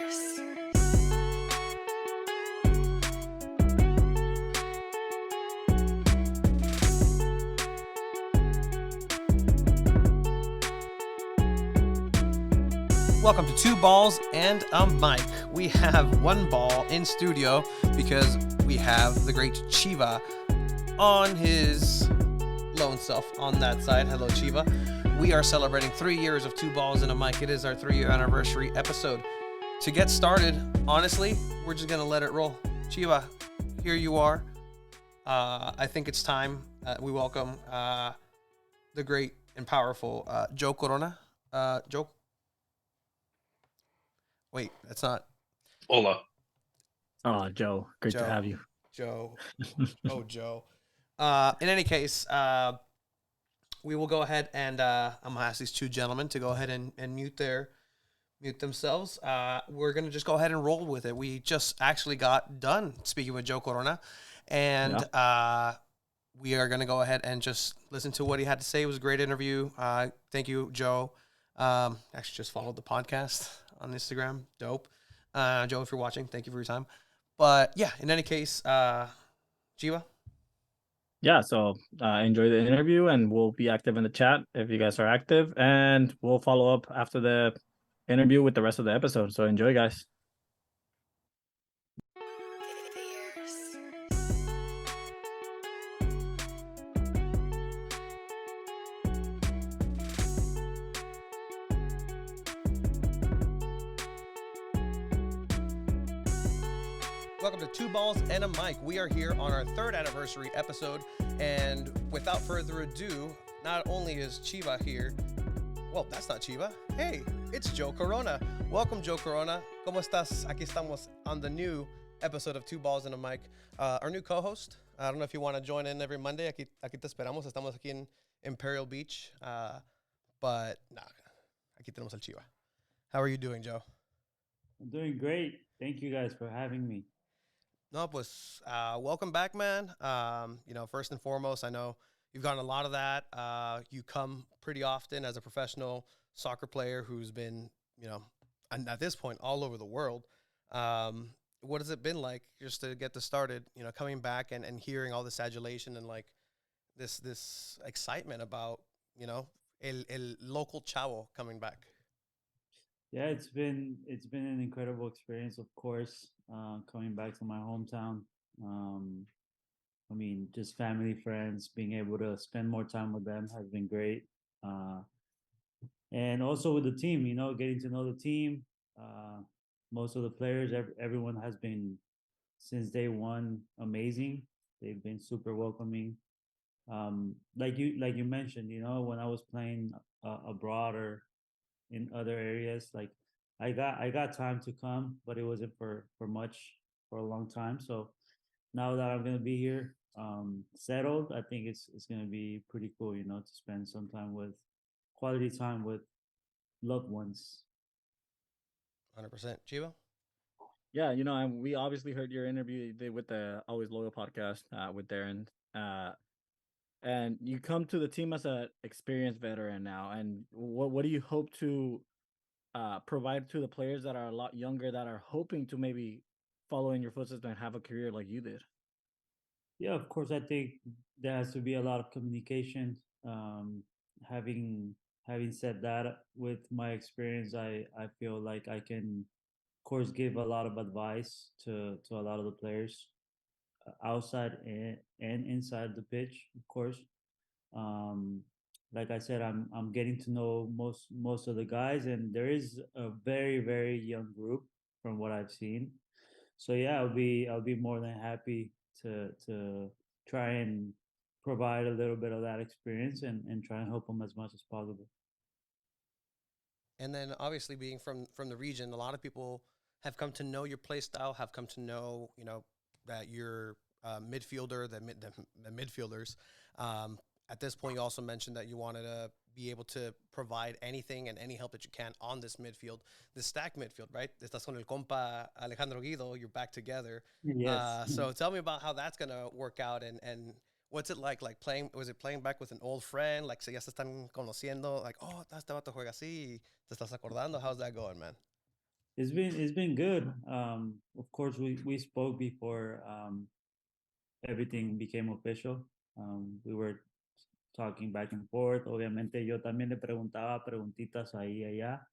Welcome to Two Balls and a Mic. We have one ball in studio because we have the great Chiva on his lone self on that side. Hello, Chiva. We are celebrating 3 years of Two Balls and a Mic. It is our 3-year anniversary episode. To get started, honestly, we're just going to let it roll. Chiva, here you are. I think it's time we welcome the great and powerful Joe Corona. Joe? Wait, that's not. Hola. Oh, Joe, great to have you. Joe. Oh, Joe. In any case, we will go ahead and I'm going to ask these two gentlemen to go ahead and mute themselves. We're going to just go ahead and roll with it. We just actually got done speaking with Joe Corona, and we are going to go ahead and just listen to what he had to say. It was a great interview. Thank you, Joe. Actually just followed the podcast on Instagram. Dope. Joe, if you're watching, thank you for your time. But yeah, in any case, Chiva? Yeah, so enjoy the interview, and we'll be active in the chat if you guys are active, and we'll follow up after the interview with the rest of the episode. So enjoy, guys. Welcome to Two Balls and a Mic. We are here on our 3rd anniversary episode, and without further ado, not only is Chiva here, well, that's not Chiva. Hey, it's Joe Corona. Welcome, Joe Corona. ¿Cómo estás? Aquí estamos on the new episode of Two Balls and a Mic. Our new co-host. I don't know if you want to join in every Monday. Aquí te esperamos. Estamos aquí in Imperial Beach. But nah, aquí tenemos al Chiva. How are you doing, Joe? I'm doing great. Thank you guys for having me. No, pues, welcome back, man. First and foremost, I know you've gotten a lot of that. You come pretty often as a professional soccer player who's been, and at this point, all over the world. What has it been like just to get this started, coming back and hearing all this adulation and like this excitement about, el local chavo coming back? Yeah, it's been an incredible experience, of course, coming back to my hometown. Just family, friends, being able to spend more time with them has been great. And also with the team, getting to know the team. Most of the players, everyone has been, since day one, amazing. They've been super welcoming. Like you mentioned, when I was playing abroad or in other areas, like I got time to come, but it wasn't for a long time. So now that I'm gonna be here, settled, I think it's gonna be pretty cool, to spend some time with quality time with loved ones. 100%. Chivo? Yeah, and we obviously heard your interview you did with the Always Loyal podcast with Darren. And you come to the team as an experienced veteran now. And what do you hope to provide to the players that are a lot younger that are hoping to maybe follow in your footsteps and have a career like you did? Yeah, of course. I think there has to be a lot of communication. Having said that, with my experience, I feel like I can, of course, give a lot of advice to a lot of the players outside and inside the pitch, of course. Like I said, I'm getting to know most of the guys, and there is a very, very young group from what I've seen. So yeah, I'll be more than happy to try and provide a little bit of that experience and try and help them as much as possible. And then obviously being from the region, a lot of people have come to know your play style, have come to know, that you're midfielder, the midfielders. At this point, you also mentioned that you wanted to be able to provide anything and any help that you can on this midfield, the stacked midfield, right? Estás con el compa Alejandro Guido, you're back together. Yes. So tell me about how that's going to work out and what's it like playing, was it playing back with an old friend? Like, si ya se están conociendo, like, oh, este vato juega así, te estás acordando? How's that going, man? It's been good. Of course, we spoke before everything became official. We were talking back and forth. Obviamente, yo también le preguntaba preguntitas ahí y allá.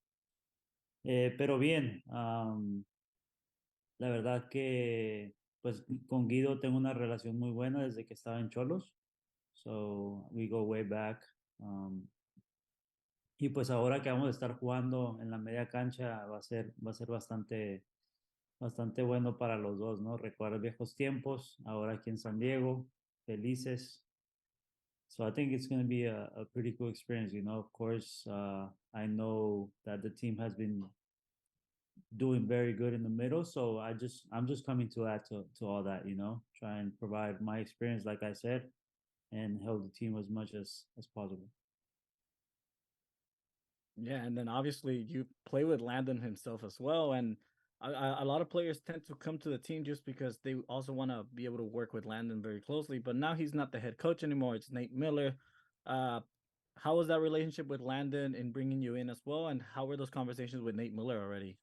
Pero bien, la verdad que pues con Guido tengo una relación muy buena desde que estaba en Cholos. So we go way back. Um, y pues ahora que vamos a estar jugando en la media cancha va a ser bastante bueno para los dos, ¿no? Recordar viejos tiempos, ahora aquí en San Diego, felices. So I think it's going to be a pretty cool experience. Of course, I know that the team has been doing very good in the middle. So I'm just coming to add to all that, try and provide my experience, like I said, and help the team as much as possible. Yeah, and then obviously you play with Landon himself as well, and a lot of players tend to come to the team just because they also want to be able to work with Landon very closely. But now he's not the head coach anymore; it's Nate Miller. Uh, how was that relationship with Landon in bringing you in as well, and how were those conversations with Nate Miller already?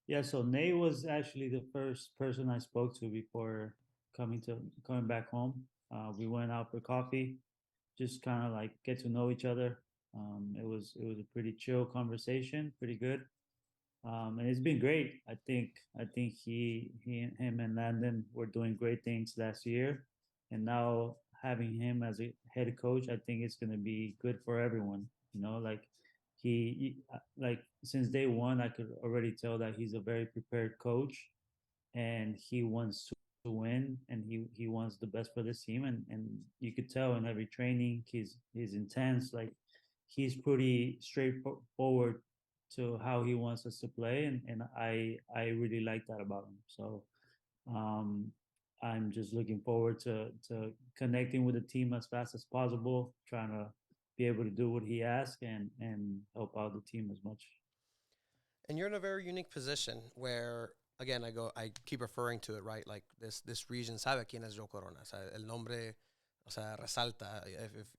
Yeah, so Nate was actually the first person I spoke to before coming back home. We went out for coffee, just kind of like get to know each other. It was a pretty chill conversation, pretty good. And it's been great. I think him and Landon were doing great things last year, and now having him as a head coach, I think it's gonna be good for everyone. Like like since day one, I could already tell that he's a very prepared coach, and he wants to win, and he wants the best for this team, and you could tell in every training he's intense. Like he's pretty straightforward to how he wants us to play, and I really like that about him. So um, I'm just looking forward to connecting with the team as fast as possible, trying to be able to do what he asks and help out the team as much. And you're in a very unique position where, again, I keep referring to it, right? Like this region sabe quién es Joe Corona. O sea, el nombre, o sea, resalta.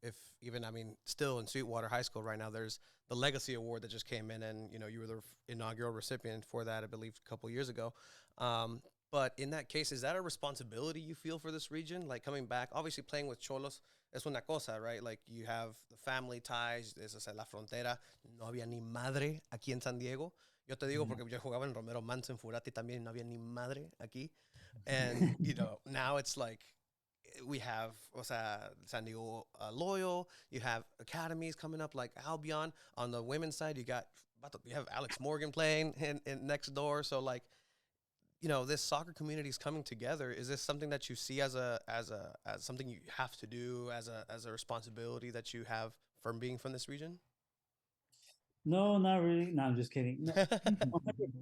If even, I mean, still in Sweetwater High School right now, there's the Legacy Award that just came in, and you were the inaugural recipient for that, I believe, a couple years ago. But in that case, is that a responsibility you feel for this region? Like coming back, obviously playing with Cholos es una cosa, right? Like you have the family ties, es, o sea, la frontera. No había ni madre aquí en San Diego. Yo te digo porque yo jugaba en Romero Manson, Furati también, no había ni madre aquí. And, now it's like we have, o sea, San Diego Loyal, you have academies coming up like Albion. On the women's side, you have Alex Morgan playing in next door. So like, this soccer community is coming together. Is this something that you see as something you have to do, as a responsibility that you have from being from this region? No, not really. No, I'm just kidding. No,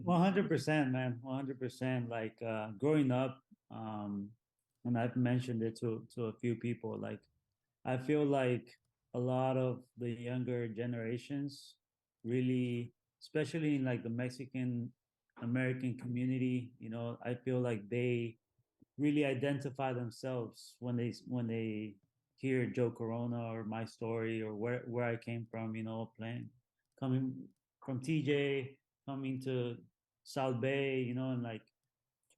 100%, man. 100%. Like growing up, and I've mentioned it to a few people. Like I feel like a lot of the younger generations really, especially in like the Mexican American community, I feel like they really identify themselves when they hear Joe Corona or my story or where I came from, playing coming from TJ, coming to South Bay, and like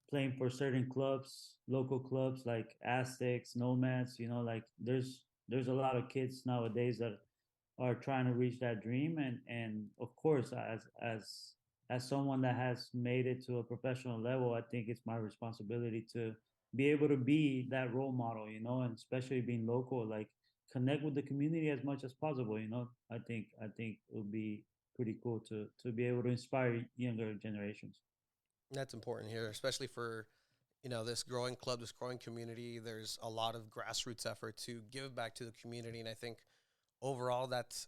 playing for certain clubs, local clubs like Aztecs, Nomads, like there's a lot of kids nowadays that are trying to reach that dream, and of course as someone that has made it to a professional level, I think it's my responsibility to be able to be that role model, and especially being local, like connect with the community as much as possible. I think it would be pretty cool to be able to inspire younger generations. That's important here, especially for this growing club, this growing community. There's a lot of grassroots effort to give back to the community, and I think overall that's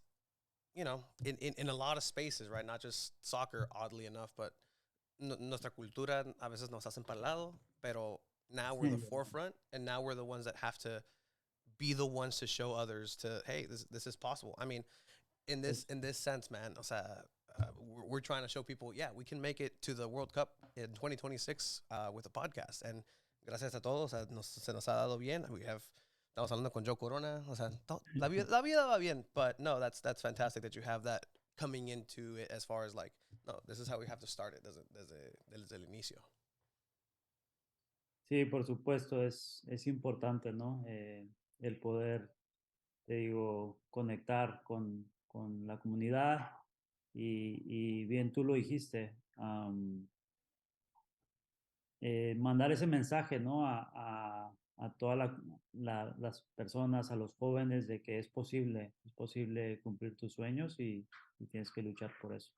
in a lot of spaces, right? Not just soccer, oddly enough, but nuestra cultura a veces nos hacen para el lado, pero now we're the forefront, and now we're the ones that have to be the ones to show others to, hey, this is possible. I mean, in this sense, man, o sea, we're trying to show people, yeah, we can make it to the World Cup in 2026 with a podcast. And gracias a todos, o sea, se nos ha dado bien. Estamos hablando con Joe Corona. O sea, la vida va bien. But no, that's fantastic that you have that coming into it as far as like, no, this is how we have to start it desde el inicio. Sí, por supuesto, es importante, ¿no? El poder, te digo, conectar con la comunidad y bien tú lo dijiste, mandar ese mensaje, ¿no? A todas las personas, a los jóvenes, de que es posible cumplir tus sueños y tienes que luchar por eso.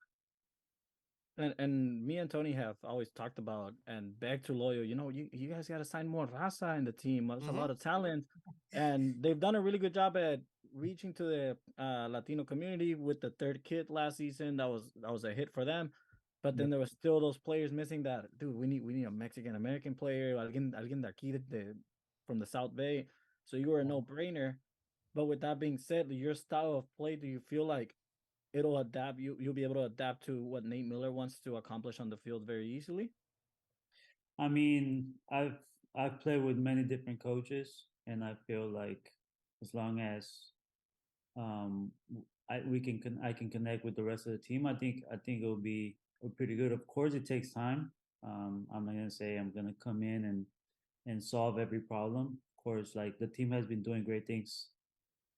And me and Tony have always talked about and begged to Loyo, you guys got to sign more raza in the team. There's a lot of talent, and they've done a really good job at reaching to the Latino community with the third kid last season. That was a hit for them. But then there was still those players missing. That dude, we need a Mexican American player, alguien de aquí from the South Bay. So you were a no brainer. But with that being said, your style of play, do you feel like it'll adapt, you'll be able to adapt to what Nate Miller wants to accomplish on the field very easily? I mean, I've played with many different coaches, and I feel like as long as I can connect with the rest of the team, I think it'll be pretty good. Of course, it takes time. I'm not gonna say I'm gonna come in and solve every problem. Of course, like the team has been doing great things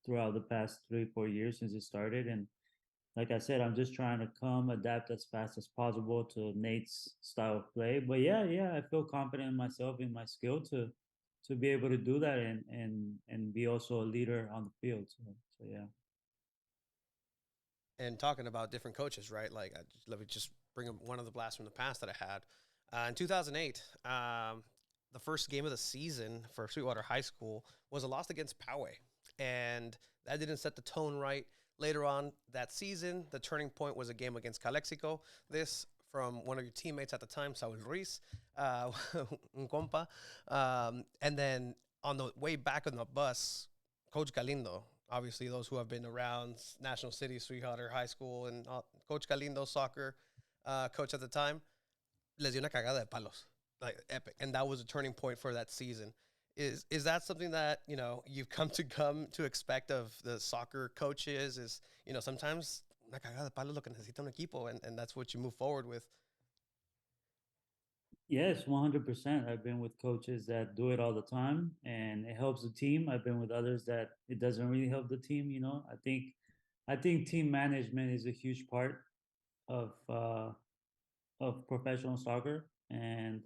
throughout the past 3-4 years since it started, and like I said, I'm just trying to adapt as fast as possible to Nate's style of play. But yeah, I feel confident in myself, in my skill to be able to do that and be also a leader on the field. So yeah. And talking about different coaches, right? Like, let me just bring up one of the blasts from the past that I had. In 2008, the first game of the season for Sweetwater High School was a loss against Poway. And that didn't set the tone right. Later on that season, the turning point was a game against Calexico. This from one of your teammates at the time, Saul Ruiz, un compa. And then on the way back on the bus, Coach Galindo, obviously those who have been around National City, Sweetwater High School, and Coach Galindo, soccer coach at the time, les dio una cagada de palos, like epic. And that was a turning point for that season. Is that something that you've come to expect of the soccer coaches? Is sometimes una cagada de palo lo que necesita un equipo, and that's what you move forward with. Yes, 100%. I've been with coaches that do it all the time, and it helps the team. I've been with others that it doesn't really help the team. I think team management is a huge part of professional soccer, and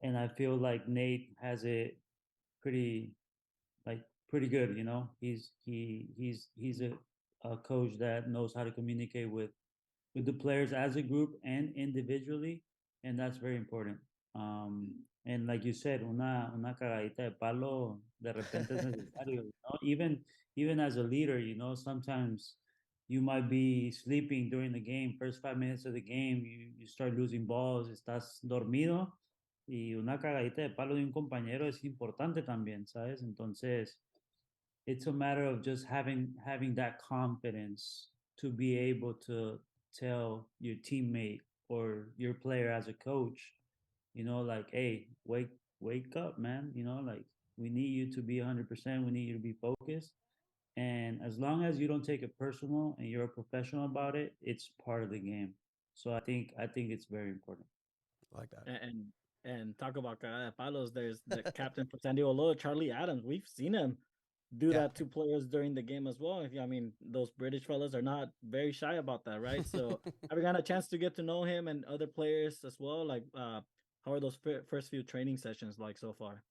I feel like Nate has it pretty pretty good. He's a coach that knows how to communicate with the players as a group and individually, and that's very important. And like you said, una cagadita de palo de repente es necesario. Even as a leader, sometimes you might be sleeping during the game. First 5 minutes of the game, you start losing balls, estás dormido. Y una cagadita de palo de un compañero es importante también, ¿sabes? Entonces, it's a matter of just having that confidence to be able to tell your teammate or your player as a coach, like, hey, wake up, man. Like, we need you to be 100%. We need you to be focused. And as long as you don't take it personal and you're a professional about it, it's part of the game. So I think it's very important. I like that. And talk about cagada de palos. There's the captain for San Diego Loyo, Charlie Adams. We've seen him do that to players during the game as well. I mean, those British fellas are not very shy about that, right? So have you gotten a chance to get to know him and other players as well? Like, how are those first few training sessions like so far?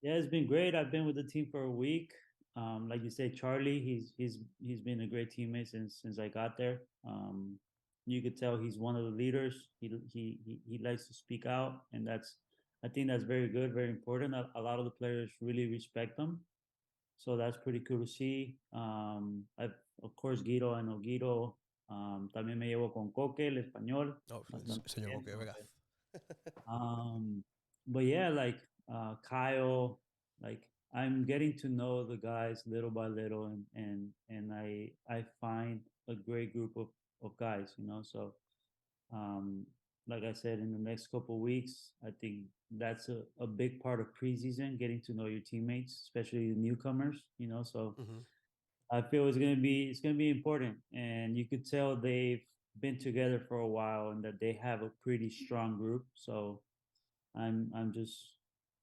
Yeah, it's been great. I've been with the team for a week. Like you say, Charlie, he's been a great teammate since I got there. You could tell he's one of the leaders. He likes to speak out, and I think that's very good, very important. A lot of the players really respect him, so that's pretty cool to see. Of course, Guido, I know Guido. También me llevo con Coque, el español. Oh, señor Coque, venga. But yeah, like Kyle, like I'm getting to know the guys little by little, and I find a great group of guys, So, like I said, in the next couple of weeks, I think that's a big part of preseason, getting to know your teammates, especially the newcomers, So I feel it's gonna be important, and you could tell they've been together for a while and that they have a pretty strong group. So I'm just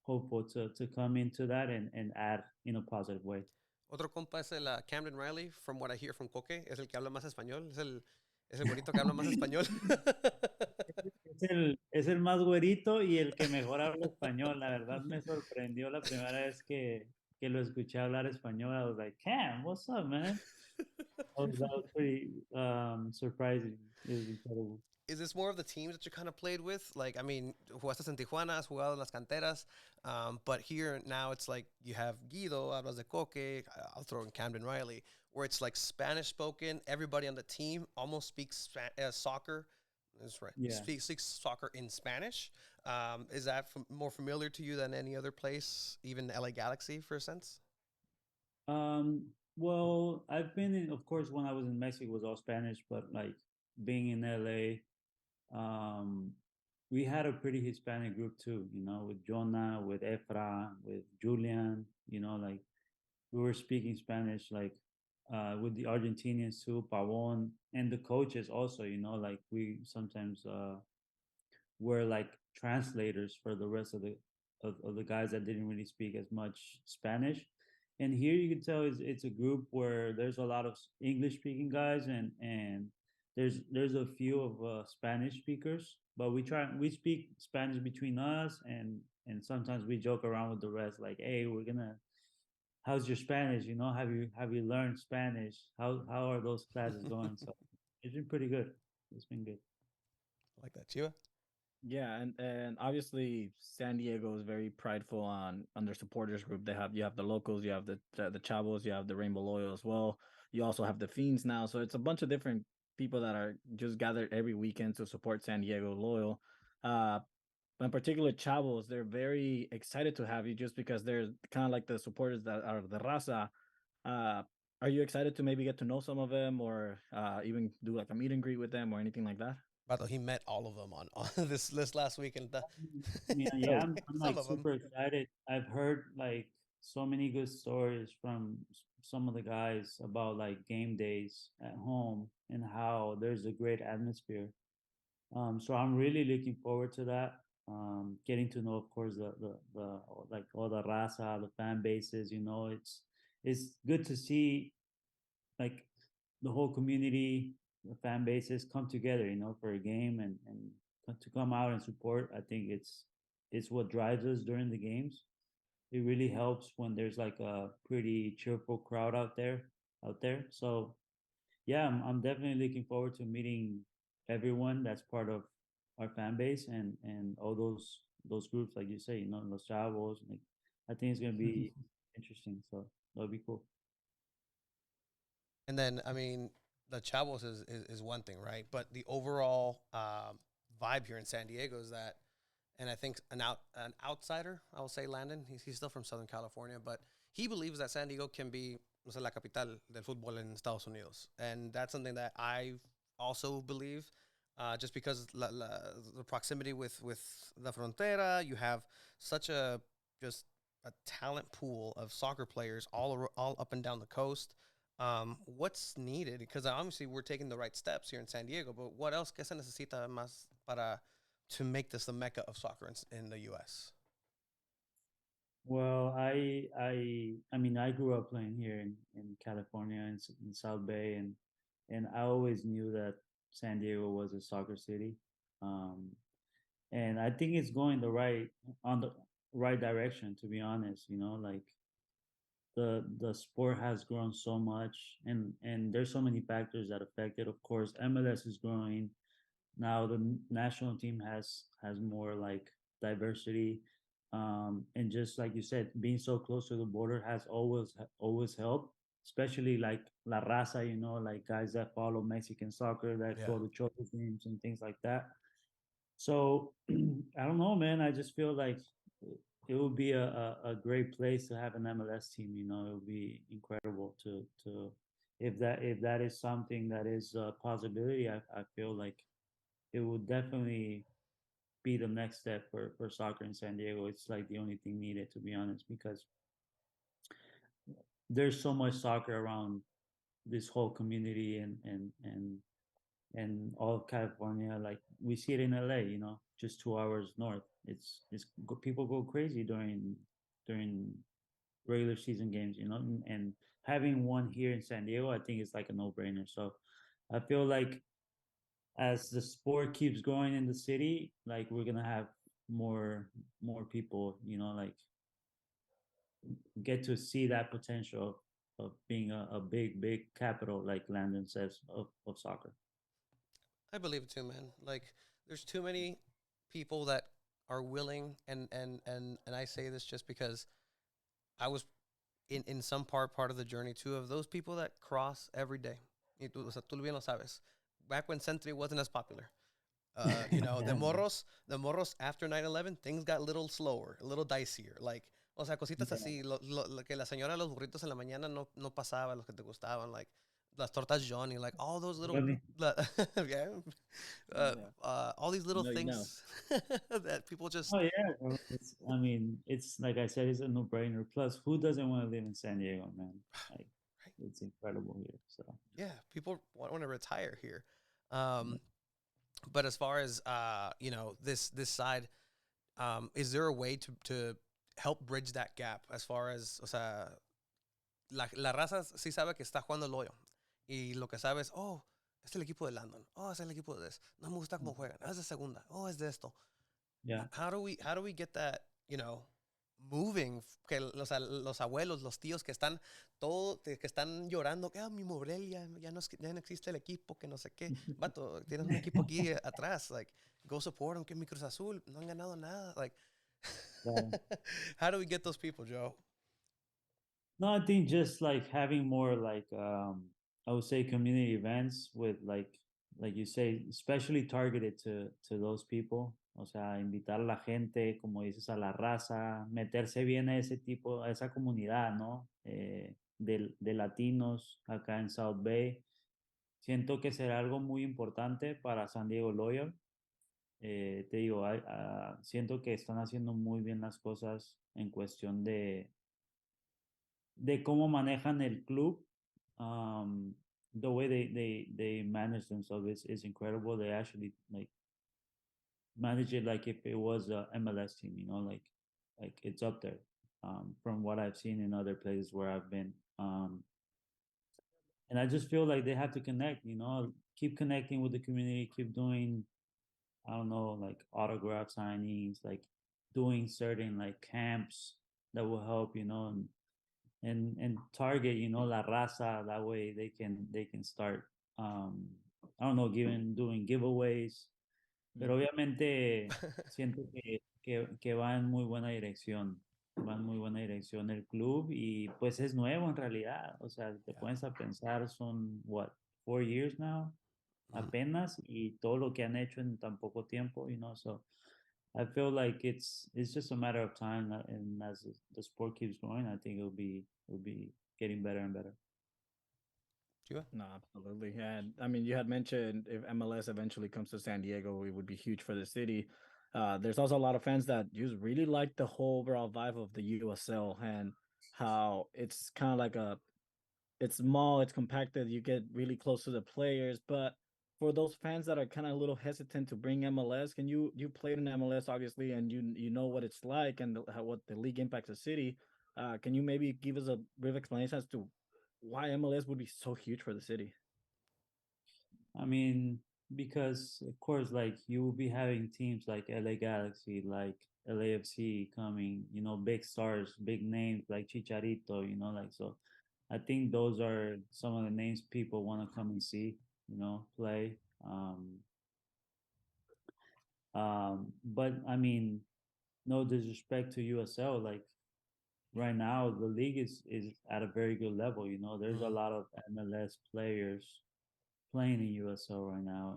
hopeful to come into that and add in a positive way. Otro compa es el Camden Riley, from what I hear from Coque, es el que habla más español, es el güerito que habla más español. Es el más güerito y el que mejor habla español. La verdad me sorprendió la primera vez que lo escuché hablar español. I was like, Cam, what's up, man? That was pretty surprising. It was incredible. Is this more of the teams that you kind of played with? Like, I mean, jugaste en Tijuana, has jugado en las canteras, but here now it's like you have Guido, hablas de Coque, I'll throw in Camden Riley, where it's like Spanish spoken. Everybody on the team almost speaks soccer. That's right. Yeah. Speaks soccer in Spanish. Is that more familiar to you than any other place, even LA Galaxy, for a sense? Well, I've been in, of course, when I was in Mexico, it was all Spanish, but like being in LA, we had a pretty Hispanic group too, you know, with Jonah, with Efra, with Julian, you know, like we were speaking Spanish, like with the Argentinians too, Pavon, and the coaches also, you know, like we sometimes were like translators for the rest of the guys that didn't really speak as much Spanish. And here you can tell it's a group where there's a lot of English speaking guys and there's a few of Spanish speakers, but we speak Spanish between us and sometimes we joke around with the rest like, hey, we're gonna how's your Spanish? You know, have you learned Spanish? How are those classes going? So it's been pretty good. It's been good. Like that, Chiva? Yeah, and obviously San Diego is very prideful on their supporters group. You have the locals, you have the Chavos, you have the Rainbow Loyal as well. You also have the Fiends now, so it's a bunch of different people that are just gathered every weekend to support San Diego Loyal. Uh, in particular, Chavos, they're very excited to have you just because they're kind of like the supporters that are the Raza. Uh, are you excited to maybe get to know some of them or even do like a meet and greet with them or anything like that? By the way, he met all of them on this list last week, and Yeah, I'm some like of them. super excited. I've heard like so many good stories from some of the guys about like game days at home and how there's a great atmosphere. So I'm really looking forward to that. Getting to know, of course, the like all the raza, the fan bases. You know, it's good to see like the whole community, the fan bases come together, you know, for a game and to come out and support. I think it's what drives us during the games. It really helps when there's like a pretty cheerful crowd out there. So yeah, I'm definitely looking forward to meeting everyone that's part of our fan base and all those groups, like you say, you know, Los Chavos. Like, I think it's gonna be interesting. So that'll be cool. And then, I mean, the Chavos is one thing, right? But the overall vibe here in San Diego is that, and I think an outsider, I will say Landon, he's still from Southern California, but he believes that San Diego can be, no sé, la capital del fútbol en Estados Unidos. And that's something that I also believe, just because the proximity with the frontera, you have such a just a talent pool of soccer players all up and down the coast. What's needed? Because obviously we're taking the right steps here in San Diego, but what else que se necesita más para to make this the mecca of soccer in the U.S.? Well, I mean, I grew up playing here in California in South Bay, and I always knew that San Diego was a soccer city, um, and I think it's going on the right direction. To be honest, you know, like the sport has grown so much, and there's so many factors that affect it. Of course, MLS is growing now. The national team has more like diversity, and just like you said, being so close to the border has always helped, especially like La Raza, you know, like guys that follow Mexican soccer that Yeah. go to Cholos games and things like that. So I don't know, man. I just feel like it would be a great place to have an MLS team. You know, it would be incredible to if that is something that is a possibility. I feel like it would definitely be the next step for soccer in San Diego. It's like the only thing needed, to be honest, because there's so much soccer around this whole community and all of California. Like we see it in LA, just 2 hours north. People go crazy during regular season games, and having one here in San Diego, I think is like a no brainer. So I feel like as the sport keeps growing in the city, like we're gonna have more people, like get to see that potential of being a big capital, like Landon says, of soccer. I believe it too, man. Like, there's too many people that are willing, and I say this just because I was in some part of the journey too, of those people that cross every day. Y tú, o sea, tú bien lo sabes. Back when Sentry wasn't as popular. The morros after 9/11, things got a little slower, a little dicier. Like, o sea, cositas Yeah. así, que la señora los burritos en la mañana no pasaba, los que te gustaban, like las tortas Johnny, like all those little, Really? yeah, Yeah. all these little You know. things that people just, Oh yeah, bro. I mean, it's like I said, it's a no-brainer. Plus, who doesn't want to live in San Diego, man? Like, right? it's incredible here. So Yeah, people want to retire here. Um, but as far as this side, is there a way to help bridge that gap as far as, o sea, la raza sí sabe que está jugando el hoyo y lo que sabe es, oh, es el equipo de Landon, oh, es el equipo de this, no me gusta cómo juegan, es de segunda, oh, es de esto. yeah. How do we get that, moving, que o sea, los abuelos, los tíos que están que están llorando, que mi Morelia ya no existe el equipo, que no sé qué. Vato, tienes un equipo aquí atrás, like, go support them, que mi Cruz Azul no han ganado nada, like. Yeah. How do we get those people, Joe? No, I think just like having more like I would say community events with like you say, especially targeted to those people. O sea, invitar a la gente, como dices, a la raza, meterse bien a ese tipo, a esa comunidad, ¿no? De latinos acá en South Bay. Siento que será algo muy importante para San Diego Loyal. Te digo, siento que están haciendo muy bien las cosas en cuestión de cómo manejan el club. Um, the way they manage themselves is incredible. They actually like manage it like if it was a MLS team, like it's up there. From what I've seen in other places where I've been. And I just feel like they have to connect, keep connecting with the community, keep doing, I don't know, like autograph signings, like doing certain like camps that will help, and target, la raza. That way they can start, I don't know, doing giveaways. Pero obviamente siento que va en muy buena dirección. Va en muy buena dirección el club y pues es nuevo en realidad. O sea, te Yeah. pones a pensar, son, what, 4 years now? Mhm. Apenas, y todo lo que han hecho en tan poco tiempo, so I feel like it's just a matter of time, and as the sport keeps going, I think it'll be getting better and better. Chiva? No, absolutely. And I mean, you had mentioned if MLS eventually comes to San Diego, it would be huge for the city. There's also a lot of fans that just really like the whole overall vibe of the USL and how it's kind of like it's small, it's compacted, you get really close to the players. But for those fans that are kind of a little hesitant to bring MLS, can you played in MLS obviously, and you know what it's like and what the league impacts the city. Can you maybe give us a brief explanation as to why MLS would be so huge for the city? I mean, because of course, like you will be having teams like LA Galaxy, like LAFC coming, big stars, big names like Chicharito, like so. I think those are some of the names people want to come and see, play. But I mean, no disrespect to USL, like right now the league is at a very good level. There's a Mhm. lot of MLS players playing in USL right now,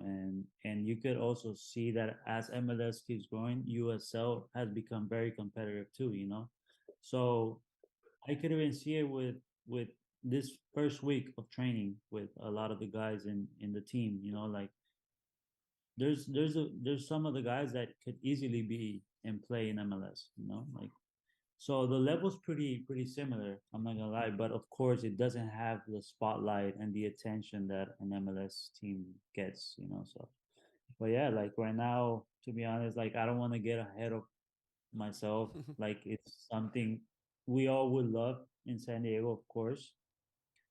and you could also see that as MLS keeps growing, USL has become very competitive too. So I could even see it with this first week of training with a lot of the guys in the team. Like there's some of the guys that could easily be and play in MLS. Like So the level's pretty similar. I'm not gonna lie, but of course it doesn't have the spotlight and the attention that an MLS team gets. So but yeah, like right now, to be honest, like I don't want to get ahead of myself. Like it's something we all would love in San Diego, of course,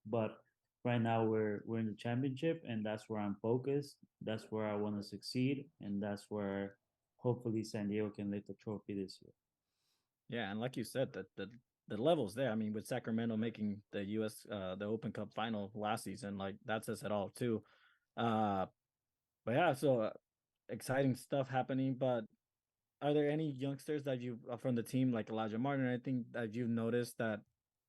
but right now we're in the championship, and that's where I'm focused. That's where I want to succeed, and that's where hopefully San Diego can lift the trophy this year. Yeah, and like you said, the levels there. I mean, with Sacramento making the U.S. The Open Cup final last season, like that says it all too. Uh, but yeah, so exciting stuff happening. But are there any youngsters that you from the team like Elijah Martin or anything that you've noticed that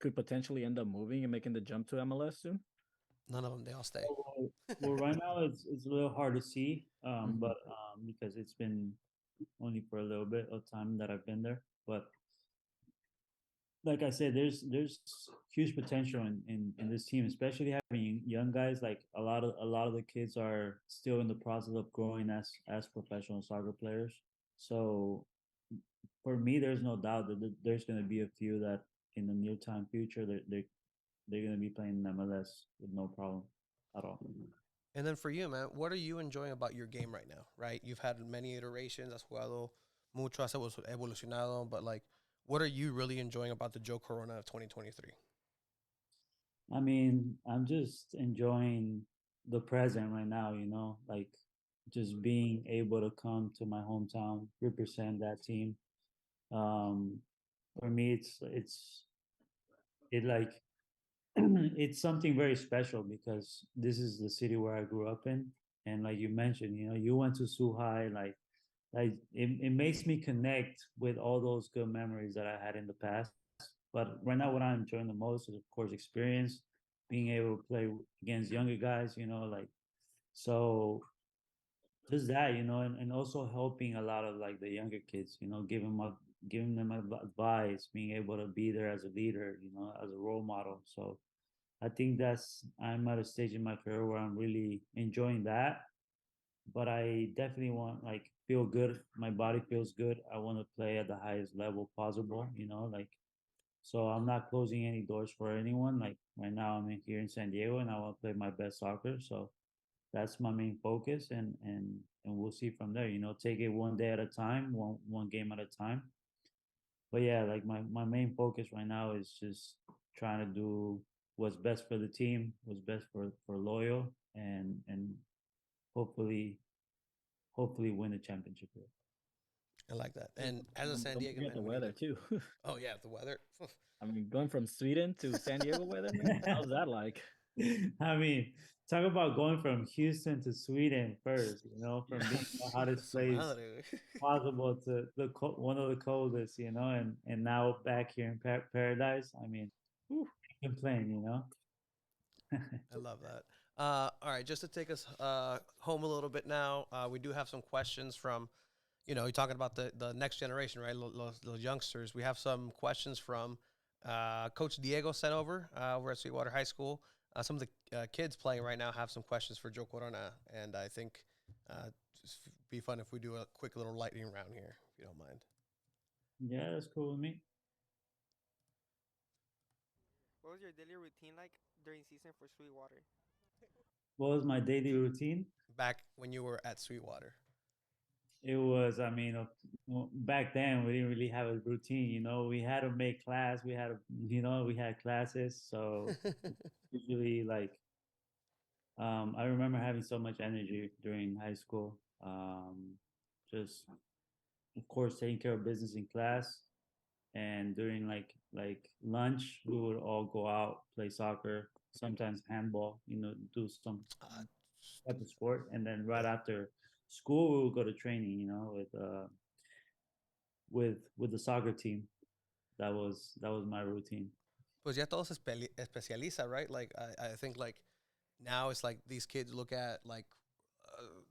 could potentially end up moving and making the jump to MLS soon? None of them. They all stay. Well, right now it's a little hard to see, Mhm. but because it's been only for a little bit of time that I've been there, but like I said, there's huge potential in this team, especially having young guys. Like a lot of the kids are still in the process of growing as professional soccer players. So for me, there's no doubt that there's going to be a few that in the near time future they're going to be playing in MLS with no problem at all. And then for you, man, what are you enjoying about your game right now? Right, you've had many iterations. Has jugado mucho, has evolucionado. But like, what are you really enjoying about the Joe Corona of 2023? I mean, I'm just enjoying the present right now, like just being able to come to my hometown, represent that team. Um, for me, it like it's something very special because this is the city where I grew up in, and like you mentioned, you went to Suhai, like it makes me connect with all those good memories that I had in the past. But right now, what I'm enjoying the most is, of course, experience, being able to play against younger guys, like so just that, and also helping a lot of like the younger kids, giving them advice, being able to be there as a leader, as a role model. So I think I'm at a stage in my career where I'm really enjoying that, but I definitely want like feel good. My body feels good. I want to play at the highest level possible, like so I'm not closing any doors for anyone. Like right now I'm here in San Diego and I want to play my best soccer. So that's my main focus, and we'll see from there. Take it one day at a time, one game at a time. But yeah, like my main focus right now is just trying to do what's best for the team, what's best for Loyal, and hopefully hopefully win the championship here. I like that. And as a San Don't Diego forget man, the what do you weather look? too. Oh yeah, the weather. I mean, going from Sweden to San Diego weather, man. How's that like? I mean, talk about going from Houston to Sweden first, from Yeah. being the hottest Su place madre. possible to one of the coldest, and now back here in paradise. I mean, Whew. can't complain. I love that. All right, just to take us home a little bit now, we do have some questions from, you're talking about the next generation, right? Los youngsters. We have some questions from Coach Diego sent over at Sweetwater High School. Some of the kids playing right now have some questions for Joe Corona, and I think just be fun if we do a quick little lightning round here, if you don't mind. Yeah, that's cool with me. What was your daily routine like during season for Sweetwater? What was my daily routine? Back when you were at Sweetwater. It was, I mean, back then we didn't really have a routine. We had to make class. We had classes. So usually, like, I remember having so much energy during high school. Just, of course, taking care of business in class, and during like lunch, we would all go out, play soccer, sometimes handball. Do some uh, type of sport, and then right after school, we would go to training. With the soccer team. That was my routine. Pues ya todo se especializa, right? Like I think like now it's like these kids look at like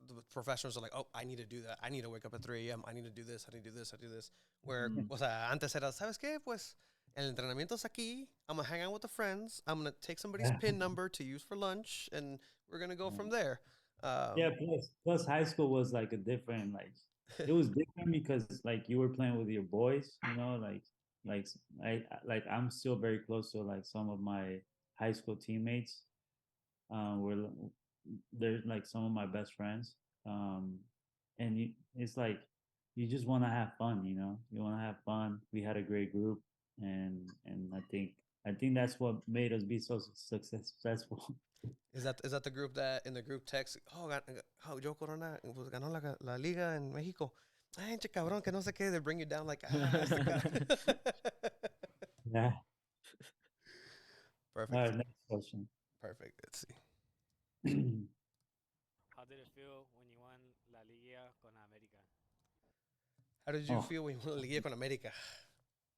the professionals are like, oh, I need to do that. I need to wake up at 3 a.m. I need to do this. I need to do this. I do this. Where, Mm. o sea, antes era, ¿sabes qué? Pues el entrenamiento es aquí. I'm going to hang out with the friends. I'm going to take somebody's PIN number to use for lunch, and we're going to go from there. Yeah, plus high school was like a different, like it was different because like you were playing with your boys, like like I'm still very close to like some of my high school teammates. We're they're like some of my best friends. And it's like you just want to have fun, you know. You want to have fun. We had a great group, and I think that's what made us be so successful. Is that the group that in the group text? Oh, Joe Corona pues, ganó la liga en México. Ay, che cabrón, que no sé qué. They bring you down like, este Yeah. All Perfect. right, next question. Perfect. Let's see. How did it feel when you won La Liga con América? How did you Oh. feel when you won la Liga con América?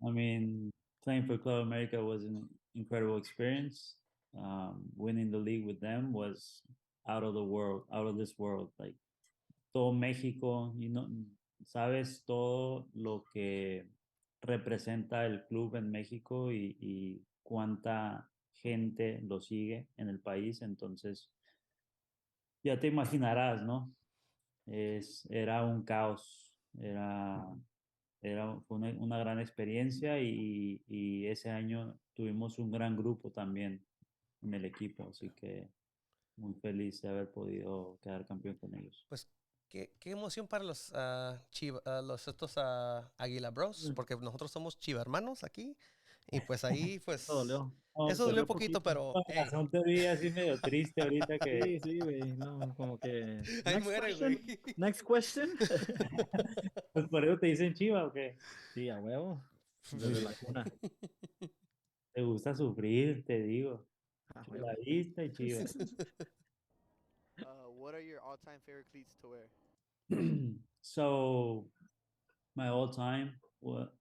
I mean, playing for Club America was an incredible experience. Winning the league with them was out of the world, out of this world. Like todo México, you know, sabes todo lo que representa el club en México y cuánta gente lo sigue en el país. Entonces, ya te imaginarás, ¿no? Era un caos, fue una gran experiencia y ese año tuvimos un gran grupo también en el equipo, así que muy feliz de haber podido quedar campeón con ellos. Pues qué emoción para los los estos Águila Bros, porque nosotros somos chivermanos aquí y pues ahí pues Eso dolió. eso dolió un poquito, pero Con hey, razón te vi así medio triste ahorita que Sí, güey. No, como que. ahí Next muere, question. güey. Next question. pues por eso te dicen Chiva o qué? Sí, a huevo. Desde la cuna. Te gusta sufrir, te digo. A huevo. Chivadista y Chiva. What are your all-time favorite cleats to wear? So my all time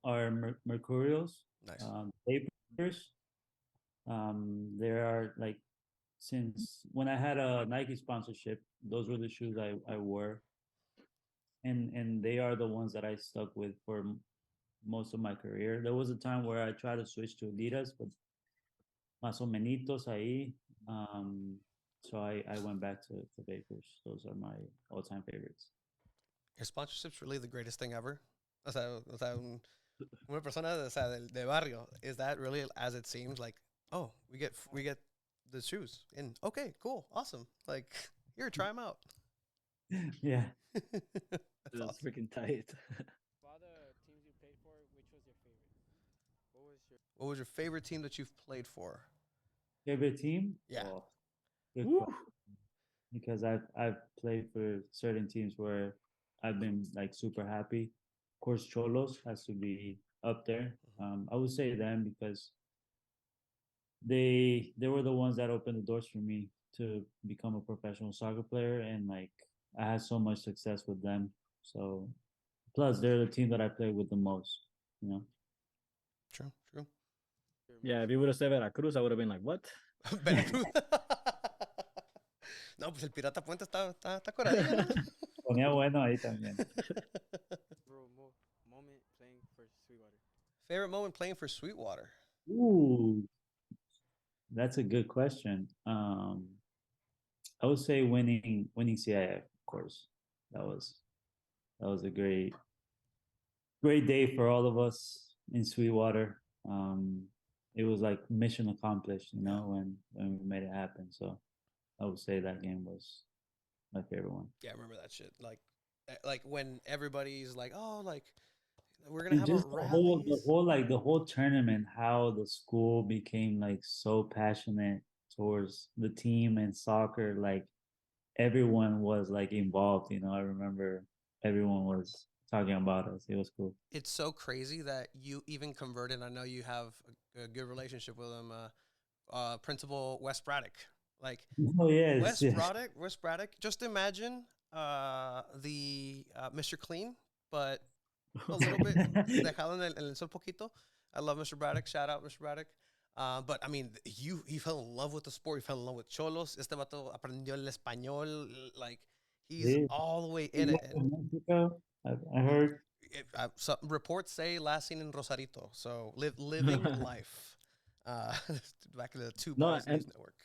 are Mercurials, Nice. papers. There are like since when I had a Nike sponsorship, those were the shoes I wore, and they are the ones that I stuck with for most of my career. There was a time where I tried to switch to Adidas, but más o menos ahí. So I went back to Vapors. Those are my all-time favorites. Your sponsorship's really the greatest thing ever. O sea, una persona o sea, de barrio, is that really as it seems? Like, oh, we get the shoes, and okay, cool, awesome. Like, here, try them out. Yeah. That's That's awesome. freaking tight. Of all the teams you played for, which was your favorite? What was your favorite team that you've played for? Favorite team? Yeah. Oh, good Woo. question. Because I've played for certain teams where I've been like super happy. Of course, Cholos has to be up there. I would say them because they were the ones that opened the doors for me to become a professional soccer player, and like I had so much success with them. So plus they're the team that I play with the most, you know. True. Yeah, if you would have said Veracruz, I would have been like, what? Veracruz. No, pues el Pirata Puente está curadillo, ¿no? Ponía bueno ahí también. Moment playing for Sweetwater. Favorite moment playing for Sweetwater? Ooh, that's a good question. I would say winning CIF, of course. That was a great day for all of us in Sweetwater. It was like mission accomplished, you know, when we made it happen. So I would say that game was my favorite one. Yeah, I remember that shit. Like when everybody's like, oh, like we're gonna have Just a the whole tournament, how the school became like so passionate towards the team and soccer, like everyone was like involved, you know. I remember everyone was talking about us. It was cool. It's so crazy that you even converted. I know you have a good relationship with him, Principal Wes Braddock. Like, oh yes, Wes Braddock. Just imagine the Mr. Clean, but a little bit dejado en el sol poquito. I love Mr. Braddock. Shout out, Mr. Braddock. But I mean, he fell in love with the sport. He fell in love with Cholos. Este vato aprendió el español. Like, he's all the way in it. Mexico, I heard. Some reports say last seen in Rosarito. So living life. Back in the two bars news network.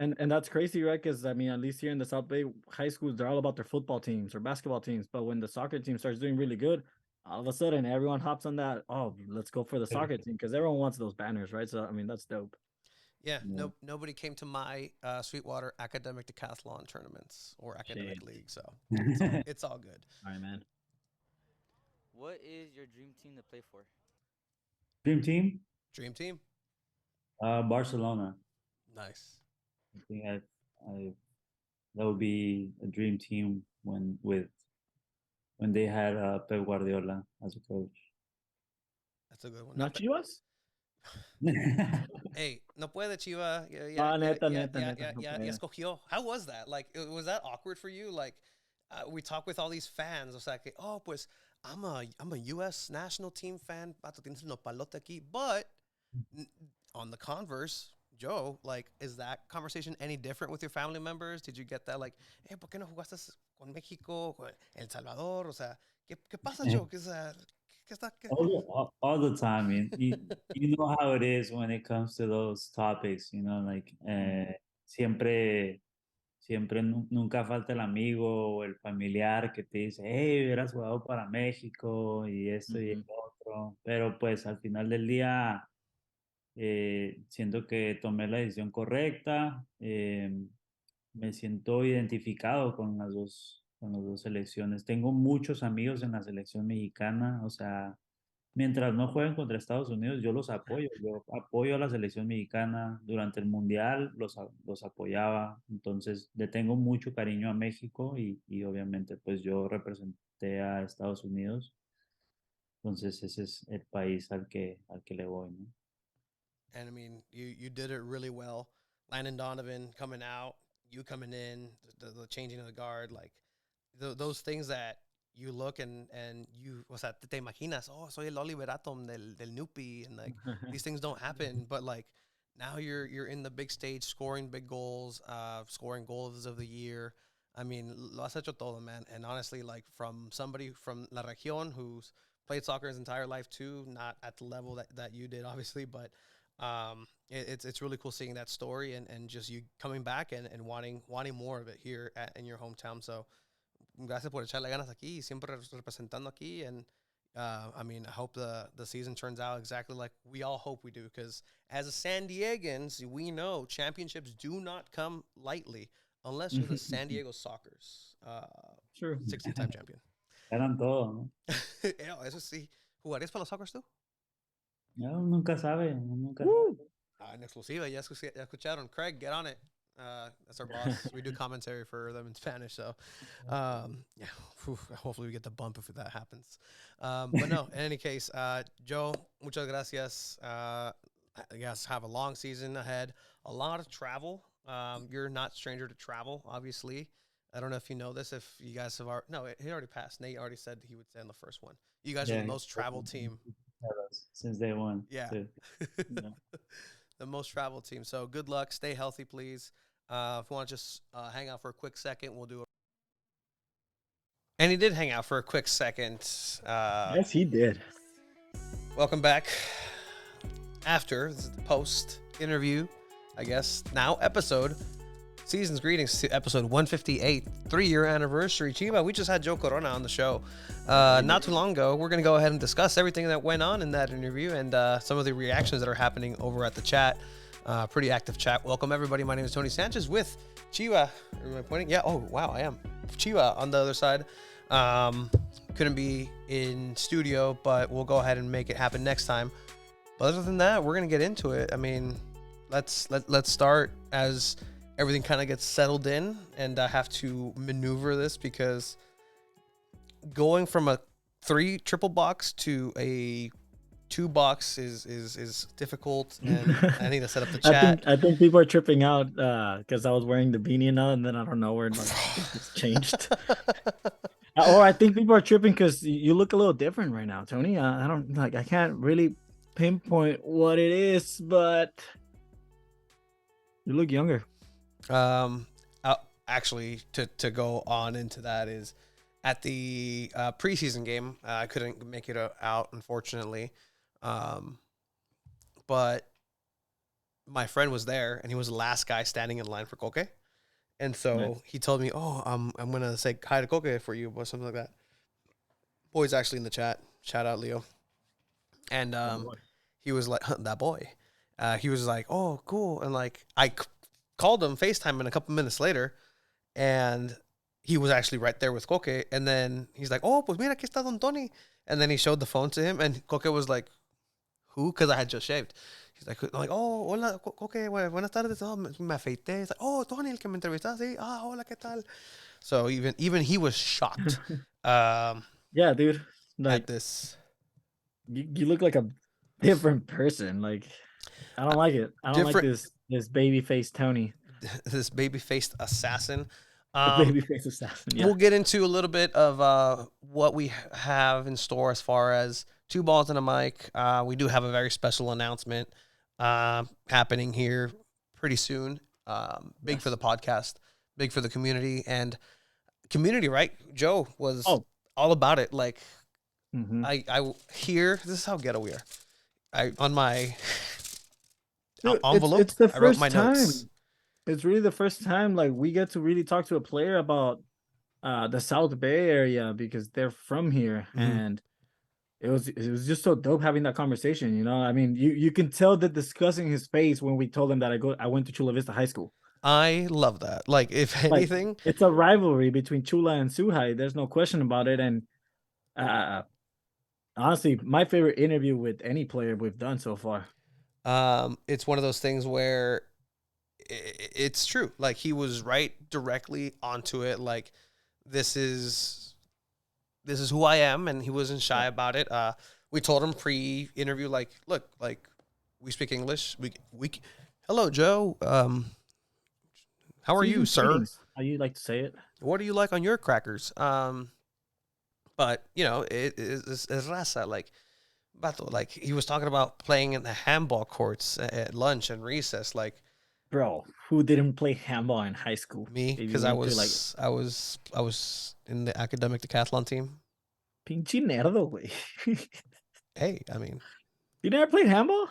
And that's crazy, right? Because I mean, at least here in the South Bay, high schools, they're all about their football teams or basketball teams. But when the soccer team starts doing really good, all of a sudden everyone hops on that. Oh, let's go for the soccer team because everyone wants those banners, right? So I mean, that's dope. Yeah, Yeah. nobody came to my Sweetwater academic decathlon tournaments or academic Shit. league, so it's all good. All right, man. What is your dream team to play for? Dream team, Dream team, Barcelona. nice. I think I that would be a dream team when they had Pep Guardiola as a coach. That's a good one. Not Chivas? Hey, no puede Chiva. Yeah, Ah, neta, neta, neta. No ya puede. escogió. How was that? Like, was that awkward for you? Like, we talk with all these fans. It's like, oh, pues, I'm a U.S. national team fan. Pato, tienes el palote aquí. But n- on the converse, Joe, like, is that conversation any different with your family members? Did you get that? Like, hey, ¿por qué no jugaste con México, con El Salvador? O sea, ¿qué pasa, Joe? ¿Qué está? All the time. You know how it is when it comes to those topics, like siempre nunca falta el amigo o el familiar que te dice, hey, hubieras jugado para México y esto y el otro. Pero pues al final del día siento que tomé la decisión correcta. Me siento identificado con las dos selecciones. Tengo muchos amigos en la selección mexicana, o sea, mientras no jueguen contra Estados Unidos, yo los apoyo. Yo apoyo a la selección mexicana. Durante el Mundial los apoyaba. Entonces, le tengo mucho cariño a México y obviamente pues yo representé a Estados Unidos. Entonces, ese es el país al que le voy, ¿no? And I mean, you did it really well. Landon Donovan coming out, you coming in, the changing of the guard, like those things that you look and you, o sea, te imaginas, oh, soy el Oliver Atom del Nupi, and like these things don't happen, but like now you're in the big stage, scoring big goals, scoring goals of the year. I mean, lo has hecho todo, man. And honestly, like from somebody from La Región who's played soccer his entire life too, not at the level that you did, obviously, but it's really cool seeing that story and just you coming back and wanting more of it here in your hometown. So gracias por echarle ganas aquí y siempre representando aquí. And I mean, I hope the season turns out exactly like we all hope we do, because as a San Diegans, we know championships do not come lightly unless you're the San Diego Sockers, True. 16-time champion. Eran todo, ¿no? Eso sí. ¿Jugarías para los Sockers tú? No, nunca sabe, nunca. En exclusiva, ya escucharon. Craig, get on it. That's our boss. We do commentary for them in Spanish, so yeah. Hopefully we get the bump if that happens. But no, in any case, Joe, muchas gracias. I guess have a long season ahead. A lot of travel. You're not stranger to travel, obviously. I don't know if you know this. If you guys have already, no, he already passed. Nate already said he would send the first one. You guys are the most travel team. Since day one. Yeah. Too. Yeah. The most travel team. So good luck. Stay healthy, please. If you want to just hang out for a quick second, we'll do it. And he did hang out for a quick second. Yes, he did. Welcome back. After this is the post interview, I guess, now episode. Season's greetings to episode 158, 3-year anniversary. Chiva, we just had Joe Corona on the show not too long ago. We're going to go ahead and discuss everything that went on in that interview and some of the reactions that are happening over at the chat. Pretty active chat. Welcome, everybody. My name is Tony Sanchez with Chiva. Am I pointing? Yeah. Oh, wow, I am. Chiva on the other side. Couldn't be in studio, but we'll go ahead and make it happen next time. But other than that, we're going to get into it. I mean, let's start as everything kind of gets settled in, and I have to maneuver this because going from a 3 triple box to a 2 box is difficult, and I need to set up the chat. I think people are tripping out because I was wearing the beanie now, and then I don't know where it's changed. Or I think people are tripping because you look a little different right now, Tony. I can't really pinpoint what it is, but you look younger. Actually, to go on into that is at the preseason game, I couldn't make it out, unfortunately. But my friend was there, and he was the last guy standing in line for Coque. And so he told me, "Oh, I'm gonna say hi to Coque for you," or something like that. Boy's actually in the chat. Shout out Leo. And he was like, that boy. He was like, oh, cool. And like, called him FaceTime a couple minutes later, and he was actually right there with Coque. And then he's like, oh, pues mira, aquí está Don Tony. And then he showed the phone to him, and Coque was like, who? Because I had just shaved. He's like, oh, hola, Coque, buenas tardes. Oh, me afeité. He's like, oh, Tony, el que me entrevistaste. Ah, hola, ¿qué tal? So even he was shocked. Yeah, dude. Like At this. you look like a different person. Like I don't like it. I don't like this baby face Tony. This baby-faced assassin. The baby face assassin. Yeah. We'll get into a little bit of what we have in store as far as two balls and a mic. We do have a very special announcement happening here pretty soon. Big for the podcast, big for the community, and community, right? Joe was all about it. Like I hear, this is how ghetto we are. On my envelope, it's the I wrote first my time. notes. It's really the first time like we get to really talk to a player about the South Bay area because they're from here, and it was just so dope having that conversation. You know, I mean, you can tell the disgust in his face when we told him that I went to Chula Vista High School. I love that. Like, if Like, anything, it's a rivalry between Chula and Suhai. There's no question about it. And honestly, my favorite interview with any player we've done so far. it's one of those things where it's true. Like, he was right directly onto it. Like, this is who I am, and he wasn't shy about it. We told him pre-interview, like, look, like, we speak English. We hello, Joe. How are you, sir? How you like to say it? What do you like on your crackers? But you know, it's raza, like, vato, like, he was talking about playing in the handball courts at lunch and recess, like, Bro, who didn't play handball in high school? me, If you because I went to, was in the academic decathlon team. Pinche nerdo, güey. Hey, I mean, You never played handball?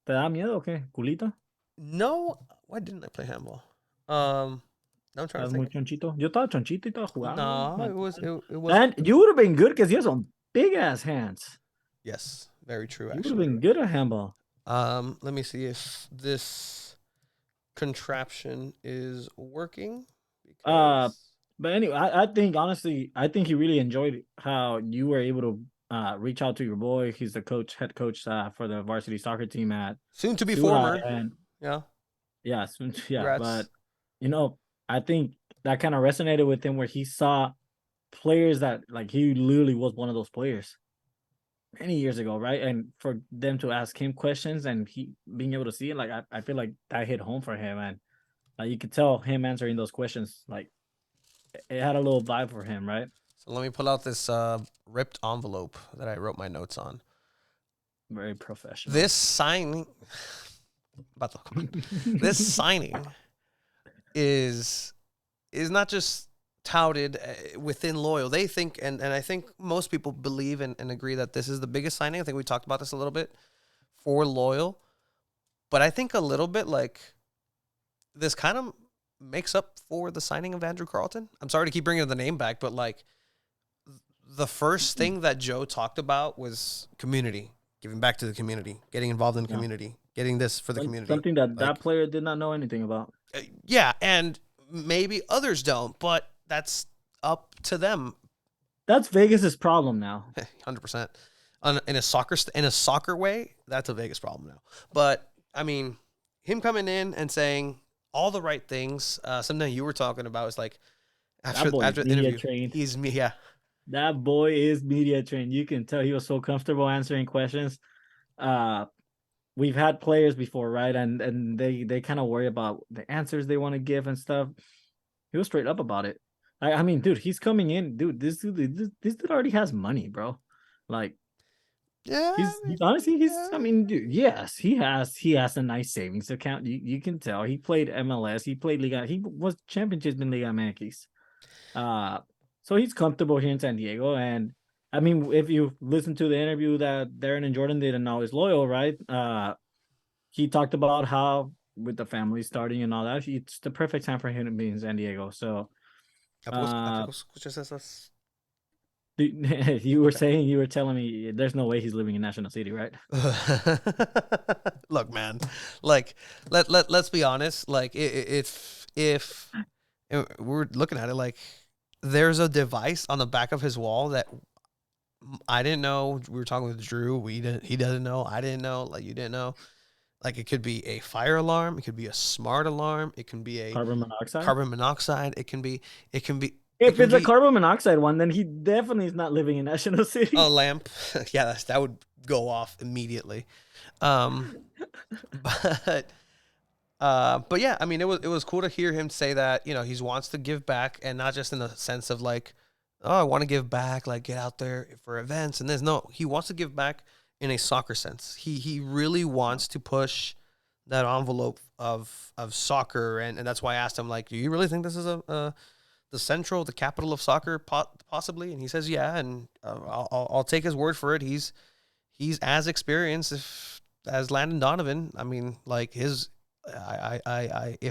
¿Te da miedo o qué? ¿Culito? no, why didn't I play handball? I'm trying to ¿Estás muy think. chonchito? Yo estaba chonchito y estaba jugando. No, it was And you would have been good because you have some big ass hands. yes, very true. You would have Actually, been good at handball. let me see if this contraption is working. Because But anyway, I think honestly, I think he really enjoyed how you were able to reach out to your boy. He's the head coach for the varsity soccer team at soon to be Sura, former, and yeah. yeah, Congrats. but you know, I think that kind of resonated with him where he saw players that like he literally was one of those players many years ago, right? And for them to ask him questions and he being able to see it, like I feel like that hit home for him, and you could tell him answering those questions, like it had a little vibe for him, right? So let me pull out this ripped envelope that I wrote my notes on. Very professional. This signing, this signing is not just touted within Loyal. They think, and I think most people believe and agree that this is the biggest signing. I think we talked about this a little bit for Loyal, but I think a little bit like this kind of makes up for the signing of Andrew Carlton. I'm sorry to keep bringing the name back, but like the first thing that Joe talked about was community, giving back to the community, getting involved in the community, getting this for the community. Something that that player did not know anything about. Yeah, and maybe others don't, but that's up to them. That's Vegas's problem now. 100%. In a soccer way, that's a Vegas problem now. But I mean, him coming in and saying all the right things. Something you were talking about is like after the interview, trained. he's me. Yeah, That boy is media trained. You can tell he was so comfortable answering questions. We've had players before, right? And they kind of worry about the answers they want to give and stuff. He was straight up about it. I mean, dude, he's coming in, dude. This dude already has money, bro. Like, yeah. He's honestly, I mean, dude, yes, he has a nice savings account. You can tell he played MLS, he played Liga, he was championships in Liga MX. So he's comfortable here in San Diego. And I mean, if you listen to the interview that Darren and Jordan did and now is Loyal, right? He talked about how with the family starting and all that, it's the perfect time for him to be in San Diego. So, did You were telling me there's no way he's living in National City, right? Look, man, like let's be honest. Like if we're looking at it, like there's a device on the back of his wall that I didn't know. We were talking with Drew. He doesn't know. I didn't know. Like you didn't know. Like it could be a fire alarm. It could be a smart alarm. It can be a Carbon monoxide. carbon monoxide. It can be. If it's a carbon monoxide one, then he definitely is not living in National City. A lamp. Yeah, that would go off immediately. But yeah, I mean, it was cool to hear him say that, you know, he wants to give back, and not just in the sense of like, oh, I want to give back, like get out there for events, and he wants to give back in a soccer sense. He really wants to push that envelope of soccer, and that's why I asked him, like, do you really think this is the capital of soccer, possibly? And he says, yeah, and I'll take his word for it. He's as experienced as Landon Donovan. I mean, like if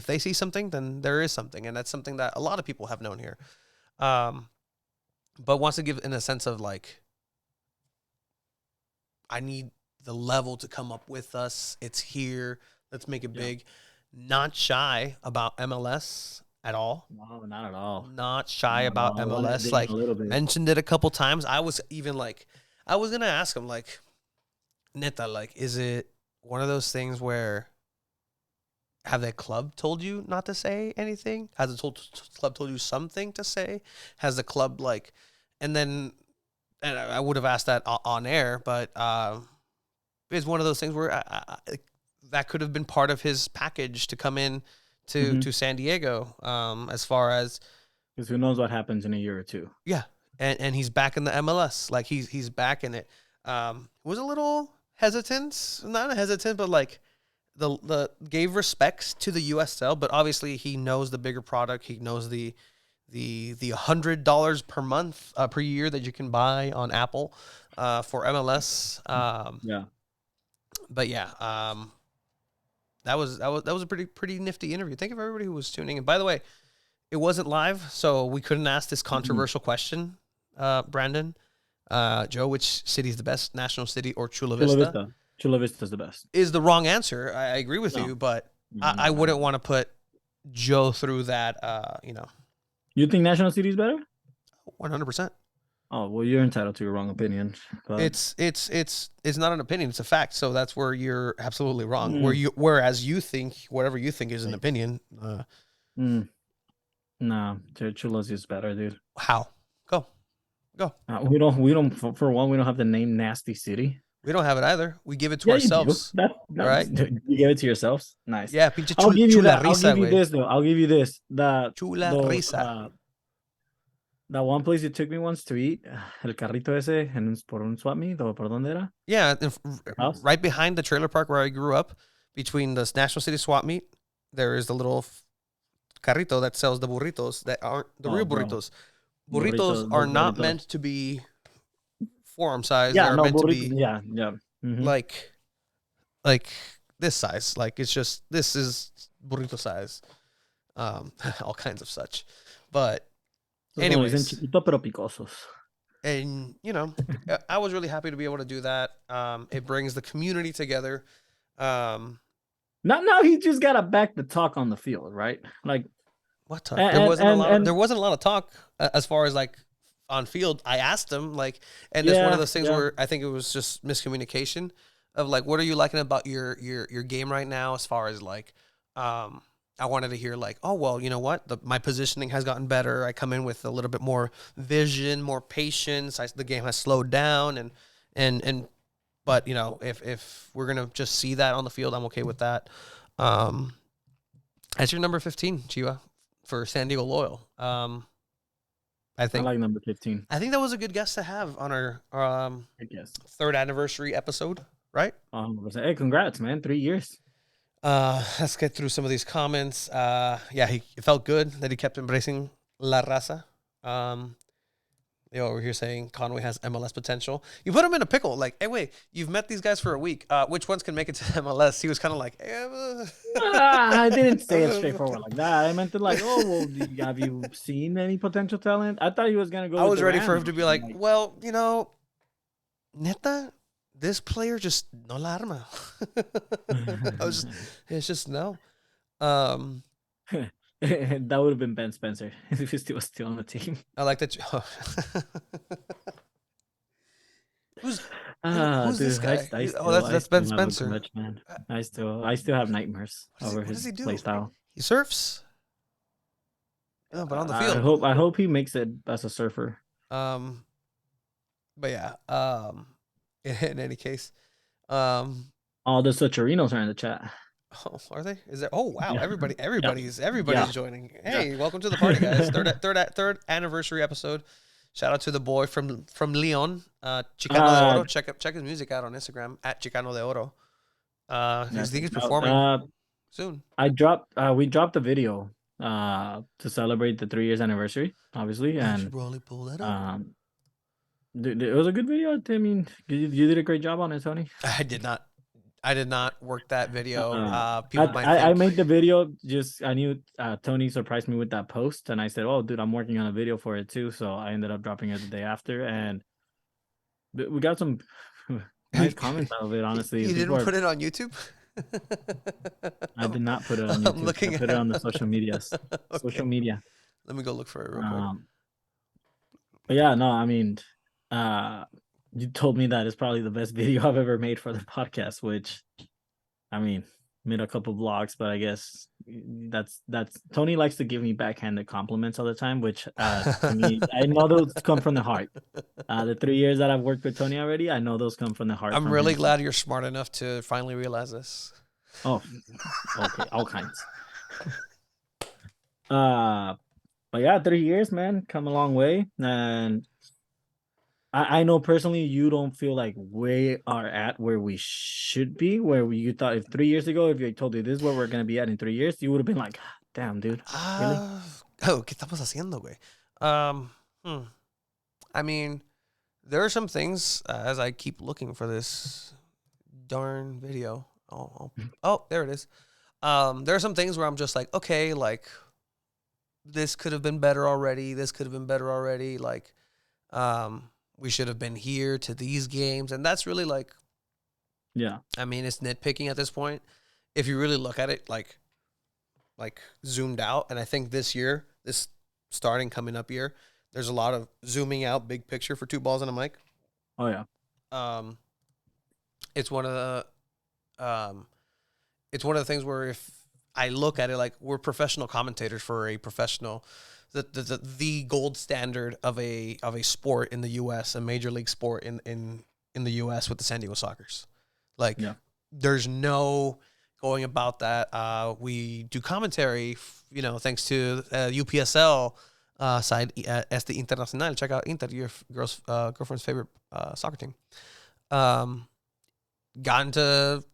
they see something, then there is something, and that's something that a lot of people have known here. But wants to give in a sense of like, I need the level to come up with us. It's here. Let's make it big. Not shy about MLS at all. No, not at all. Not shy about MLS. Like mentioned it a couple times. I was even like, I was gonna ask him like, Neta, like, is it one of those things where have the club told you not to say anything? Has the club told you something to say? Has the club like, and I would have asked that on air, but it's one of those things where that could have been part of his package to come in to San Diego, as far as, because who knows what happens in a year or two. Yeah, and he's back in the MLS, like he's back in it. Was a little hesitant, not hesitant, but like the gave respects to the USL, but obviously he knows the bigger product. He knows the $100 per month per year that you can buy on Apple for MLS. Yeah, but yeah, that was a pretty nifty interview. Thank you for everybody who was tuning in. By the way, it wasn't live, so we couldn't ask this controversial question, Brandon. Joe, which city is the best, National City or Chula Vista? Chula Vista is the best. Is the wrong answer. I agree with you, but I wouldn't want to put Joe through that. You think National City is better? 100%. Oh well, you're entitled to your wrong opinion. But it's not an opinion; it's a fact. So that's where you're absolutely wrong. Whereas you think whatever you think is an opinion. Nah, Chula's is better, dude. How? Go. We don't. For one, we don't have the name Nasty City. We don't have it either. We give it to ourselves. All right. You give it to yourselves. Nice. Yeah, I'll give you that. I'll give you this though. I'll give you this. Chula Risa. That one place you took me once to eat, el carrito ese, por un swap meet, or por dónde era? Yeah, right behind the trailer park where I grew up, between the National City swap meet, there is the little carrito that sells the burritos that aren't the real burritos. Burritos are not meant to be forearm size. Yeah, they're meant to be like this size. Like it's just, this is burrito size. All kinds of such. But anyways, and you know, I was really happy to be able to do that. It brings the community together. Now he just gotta back the talk on the field, right? Like what talk? There wasn't a lot of talk as far as like on field. I asked him like, and it's one of those things where I think it was just miscommunication of like, what are you liking about your game right now? As far as like, I wanted to hear like, oh, well, you know what? My positioning has gotten better. I come in with a little bit more vision, more patience. The game has slowed down but you know, if we're going to just see that on the field, I'm okay with that. That's your number 15, Chiva, for San Diego Loyal. I like number 15. I think that was a good guest to have on our third anniversary episode, right? Hey, congrats, man. 3 years. Let's get through some of these comments. It felt good that he kept embracing La Raza. Yo, over here saying Conway has MLS potential. You put him in a pickle. Like, hey, wait, you've met these guys for a week. Which ones can make it to MLS? He was kind of like, I didn't say it straightforward like that. I meant to like, oh, well, have you seen any potential talent? I thought he was gonna go. I with was ready for Duran him to be or like, something, well, you know, neta, this player just no la arma. It's just no. that would have been Ben Spencer if he was still on the team. I like that. Who's Dude, this guy? That's Ben still love Spencer. Glitch, man. I still have nightmares over What his does he do? play style. He surfs. No, but on the field. I hope he makes it as a surfer. But yeah. In any case, All the Socherinos are in the chat. oh, are they? Is there? Oh wow! Yeah. Everybody's Yeah. joining. Hey, welcome to the party, guys. Third anniversary episode. Shout out to the boy from Leon, Chicano de Oro. Check his music out on Instagram at Chicano de Oro. I think he's performing soon. We dropped a video to celebrate the 3 years anniversary, obviously, and Probably pull that up. it was a good video. I mean, you did a great job on it, Tony. I did not work that video. I made the video. I knew Tony surprised me with that post, and I said, "Oh, dude, I'm working on a video for it too." So I ended up dropping it the day after, and we got some nice comments out of it. Honestly, You didn't put it on YouTube? I did not put it on YouTube. I put it on the social medias. Okay. Social media. Let me go look for it real quick. But yeah, no, I mean, you told me that it's probably the best video I've ever made for the podcast, which, I mean, made a couple vlogs, but I guess that's Tony likes to give me backhanded compliments all the time, which to me, I know those come from the heart. The 3 years that I've worked with Tony already, I know those come from the heart. I'm really glad you're smart enough to finally realize this. Oh, okay, all kinds. But yeah, 3 years, man, come a long way, and I know personally you don't feel like we are at where we should be, where you thought if 3 years ago, if I told you this is where we're gonna be at in 3 years, you would have been like, damn, dude. Really? ¿Qué estamos haciendo, güey? I mean, there are some things as I keep looking for this darn video. Oh, there it is. There are some things where I'm just like, okay, like this could have been better already. This could have been better already. Like, we should have been here to these games. And that's really like, yeah. I mean, it's nitpicking at this point. If you really look at it, like zoomed out. And I think this year, this coming up year, there's a lot of zooming out, big picture for Two Balls and a Mic. Oh yeah. It's one of the things where if I look at it, like we're professional commentators for a professional, the gold standard of a sport in the U.S., a major league sport in the U.S. with the San Diego Sockers. Like, there's no going about that. We do commentary, thanks to UPSL side, Este Internacional. Check out Inter, your girlfriend's favorite soccer team. Gotten to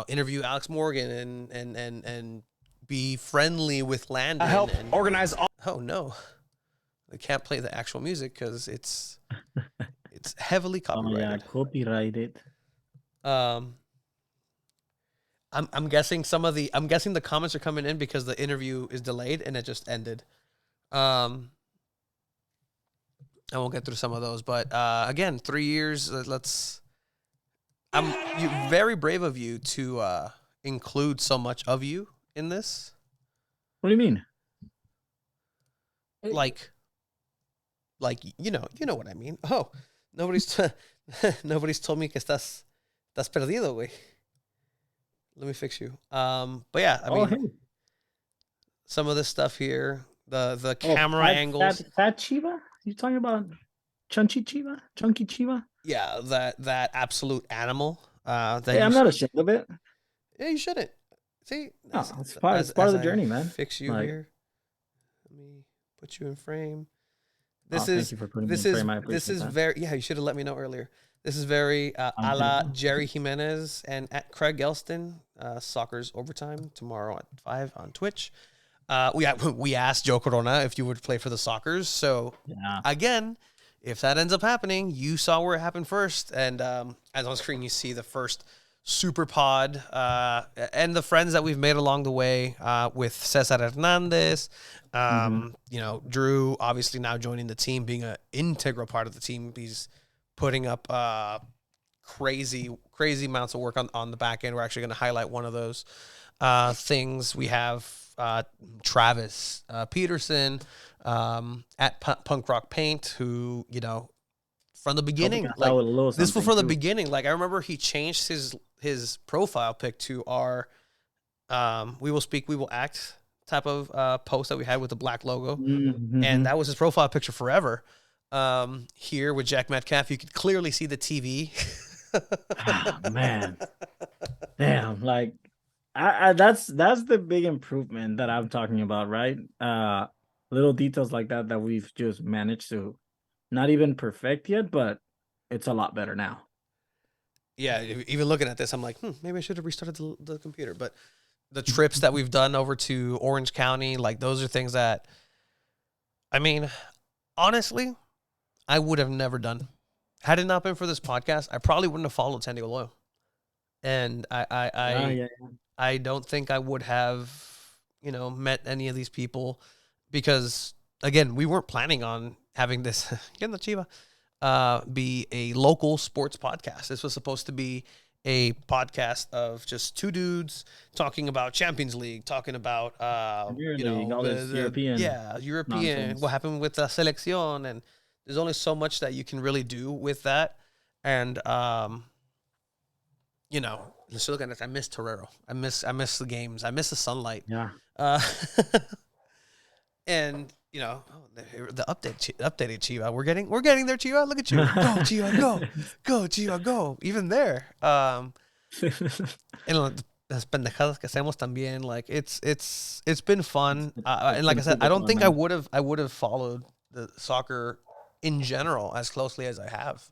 interview Alex Morgan and be friendly with Landon. I help organize all. Oh no, I can't play the actual music because it's heavily copyrighted. Oh yeah, copyrighted. I'm guessing the comments are coming in because the interview is delayed and it just ended. I won't get through some of those, but again, 3 years. Very brave of you to include so much of you in this. What do you mean? Like you know what I mean. Oh, nobody's told me que estás perdido, güey. Let me fix you. But yeah, I mean, hey. some of this stuff here, the camera angles. Fat Chiva? You talking about Chunky Chiva? Yeah, that absolute animal. Hey, I'm not ashamed of it. Yeah, you shouldn't. See, No, it's part of the journey, man. Fix you here. Let me put you in frame. Thank you for putting me in frame. I appreciate that. very. Yeah, you should have let me know earlier. This is very a la Jerry Jimenez and at Craig Elston. Soccer's Overtime tomorrow at 5 on Twitch. We asked Joe Corona if you would play for the Sockers. So again, if that ends up happening, you saw where it happened first. And as on screen, you see the first super pod and the friends that we've made along the way with Cesar Hernandez. You know, Drew obviously now joining the team, being an integral part of the team. He's putting up crazy amounts of work on the back end. We're actually going to highlight one of those things. We have Travis Peterson at Punk Rock Paint, who, you know, from the beginning, like this was from the beginning. Like I remember he changed his profile pic to our "We will speak, we will act" type of post that we had with the black logo, and that was his profile picture forever. Here with Jack Metcalf, you could clearly see the TV. Man, damn! Like, that's the big improvement that I'm talking about, right? Little details like that we've just managed to not even perfect yet, but it's a lot better now. Yeah, even looking at this, I'm like, maybe I should have restarted the computer. But the trips that we've done over to Orange County, like those are things that, I mean, honestly, I would have never done. Had it not been for this podcast, I probably wouldn't have followed San Diego Loyal. And I don't think I would have, you know, met any of these people because, again, we weren't planning on having this be a local sports podcast. This was supposed to be a podcast of just two dudes talking about Champions League, talking about European European, what happened with the selección, and there's only so much that you can really do with that. And you know, let's look at this. I miss Torero. I miss the games. I miss the sunlight. Yeah. And you know, the updated Chiva. We're getting there, Chiva. Look at you. Go, Chiva, go, Chiva, go. Even there. And las pendejadas que hacemos también. Like it's been fun. And like I said, I don't think I would have followed the soccer in general as closely as I have.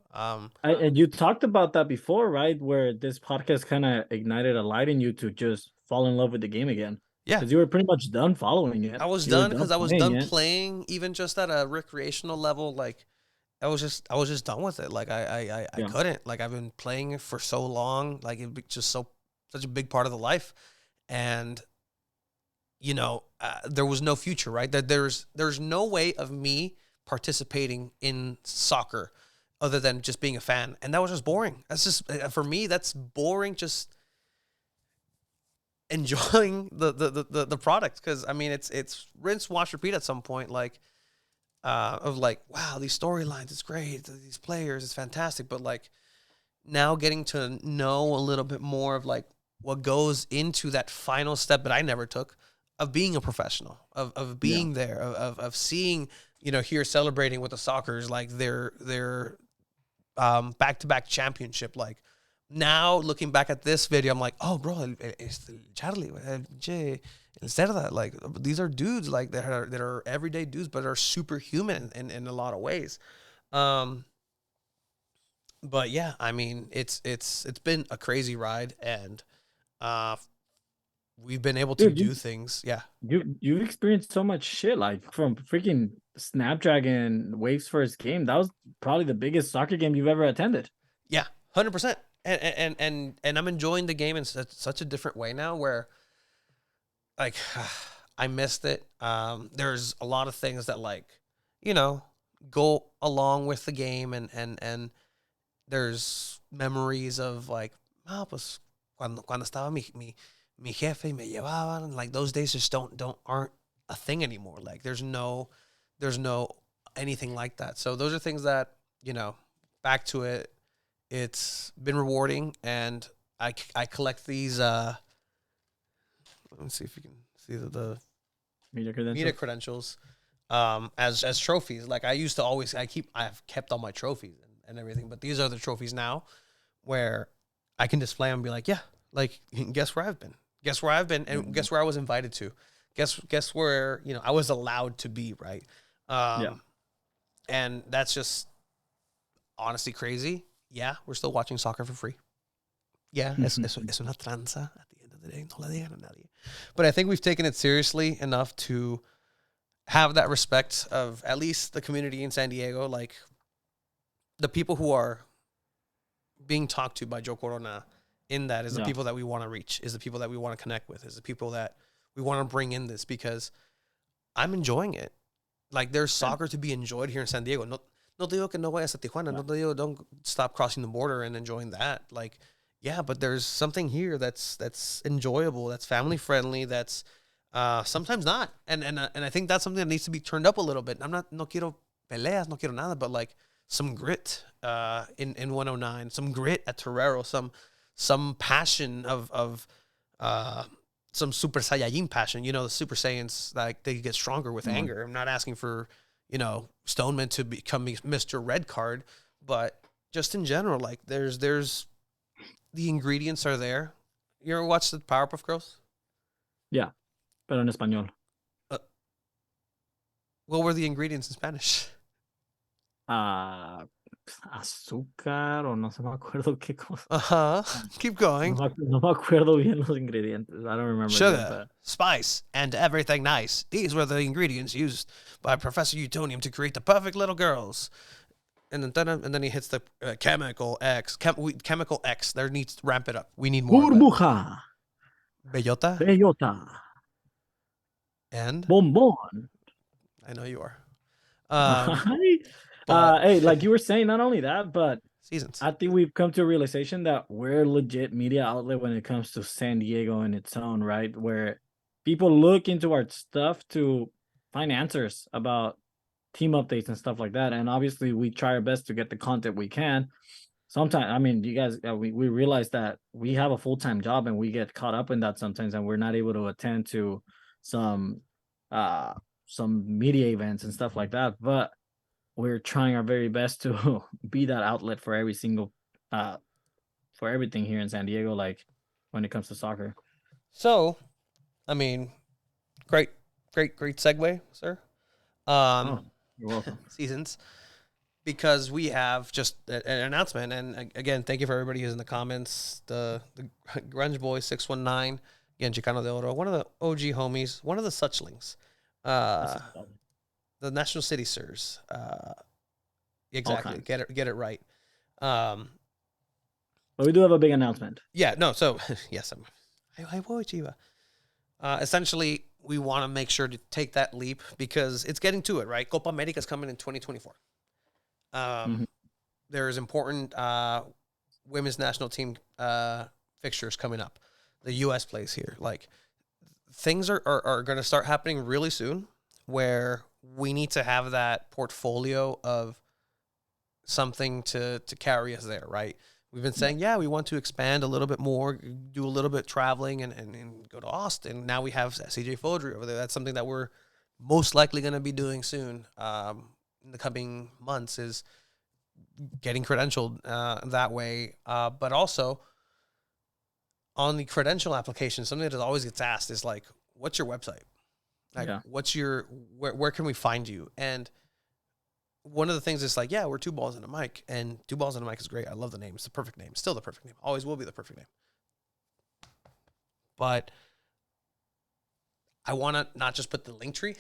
And you talked about that before, right? Where this podcast kind of ignited a light in you to just fall in love with the game again. Yeah, because you were pretty much done following it. I was done because I was done playing, even just at a recreational level. Like I was just done with it. Like I couldn't. Like I've been playing it for so long. Like it's just such a big part of the life, and you know, there was no future. Right? There's no way of me participating in soccer other than just being a fan, and that was just boring. That's just, for me, that's boring. Just enjoying the product, because I mean it's rinse, wash, repeat at some point, like of like, wow, these storylines, it's great, these players, it's fantastic, but like now getting to know a little bit more of like what goes into that final step that I never took of being a professional, of being there, of seeing, you know, here celebrating with the Sockers, like their back-to-back championship. Like now looking back at this video, I'm like, oh, bro, it's Charlie, instead of that, like these are dudes like that are everyday dudes, but are superhuman in a lot of ways. But yeah, I mean, it's been a crazy ride, and we've been able to do things. Yeah, you've experienced so much shit, like from freaking Snapdragon Wave's first game. That was probably the biggest soccer game you've ever attended. Yeah, 100%. And I'm enjoying the game in such a different way now, where like I missed it. There's a lot of things that, like, you know, go along with the game, and there's memories of like, pues cuando estaba mi jefe y me llevaban, and like those days just aren't a thing anymore. Like there's no anything like that. So those are things that, you know, back to it, it's been rewarding, and I collect these let me see if you can see the media credentials as trophies. Like I used to always, I've kept all my trophies and everything, but these are the trophies now where I can display them and be like, yeah, like guess where I've been, and guess where I was invited to, guess where, you know, I was allowed to be, right? And that's just honestly crazy. Yeah, we're still watching soccer for free. Yeah, es una tranza at the end of the day. No le digan a nadie. But I think we've taken it seriously enough to have that respect of at least the community in San Diego. Like, the people who are being talked to by Joe Corona in that is the Yeah. people that we want to reach, is the people that we want to connect with, is the people that we want to bring in this, because I'm enjoying it. Like, there's soccer to be enjoyed here in San Diego. No te digo que no vayas a Tijuana. No te digo don't stop crossing the border and enjoying that. Like, yeah, but there's something here that's enjoyable, that's family friendly, that's sometimes not. And I think that's something that needs to be turned up a little bit. No quiero peleas, no quiero nada, but like some grit in 109, some grit at Torero, some passion of some Super Saiyajin passion. You know, the Super Saiyans, like, they get stronger with anger. I'm not asking for, Stoneman to become Mr. Red Card, but just in general, like, there's the ingredients are there. You ever watched the Powerpuff Girls? Yeah, pero en español. What were the ingredients in Spanish? Azúcar o no se me acuerdo qué cosa. Keep going. No me acuerdo bien los ingredientes. I don't remember. Sugar, spice, and everything nice. These were the ingredients used by Professor Utonium to create the perfect little girls. And then he hits the chemical X. Chemical X. There needs to ramp it up. We need more. Burbuja. Bellota Bellota. and Bombón. I know you are. Hey, like you were saying, not only that, but Seasons. I think we've come to a realization that we're a legit media outlet when it comes to San Diego in its own right, where people look into our stuff to find answers about team updates and stuff like that. And obviously we try our best to get the content we can. Sometimes, I mean, you guys, we realize that we have a full-time job and we get caught up in that sometimes, and we're not able to attend to some media events and stuff like that. But we're trying our very best to be that outlet for every single, for everything here in San Diego, like when it comes to soccer. So, I mean, great segue, sir. You're welcome. Seasons, because we have just an announcement. And again, thank you for everybody who's in the comments. The Grunge Boy 619, again, Chicano de Oro, one of the OG homies, one of the Suchlings, the National City Sirs. Exactly. Get it right. But we do have a big announcement. Yeah, no, so yes, I will, Chiva. Essentially, we want to make sure to take that leap because it's getting to it, right? Copa America is coming in 2024. There's important women's national team fixtures coming up. The U.S. plays here. Like, things are going to start happening really soon where we need to have that portfolio of something to carry us there, right? We've been saying, yeah, we want to expand a little bit more, do a little bit traveling and go to Austin. Now we have CJ Fodry over there. That's something that we're most likely going to be doing soon in the coming months, is getting credentialed that way. But also on the credential application, something that always gets asked is like, what's your website? Like, what's your, where can we find you? And one of the things is like, yeah, we're Two Balls and a Mic, and Two Balls and a Mic is great. I love the name. It's the perfect name. Still the perfect name. Always will be the perfect name. But I want to not just put the link tree.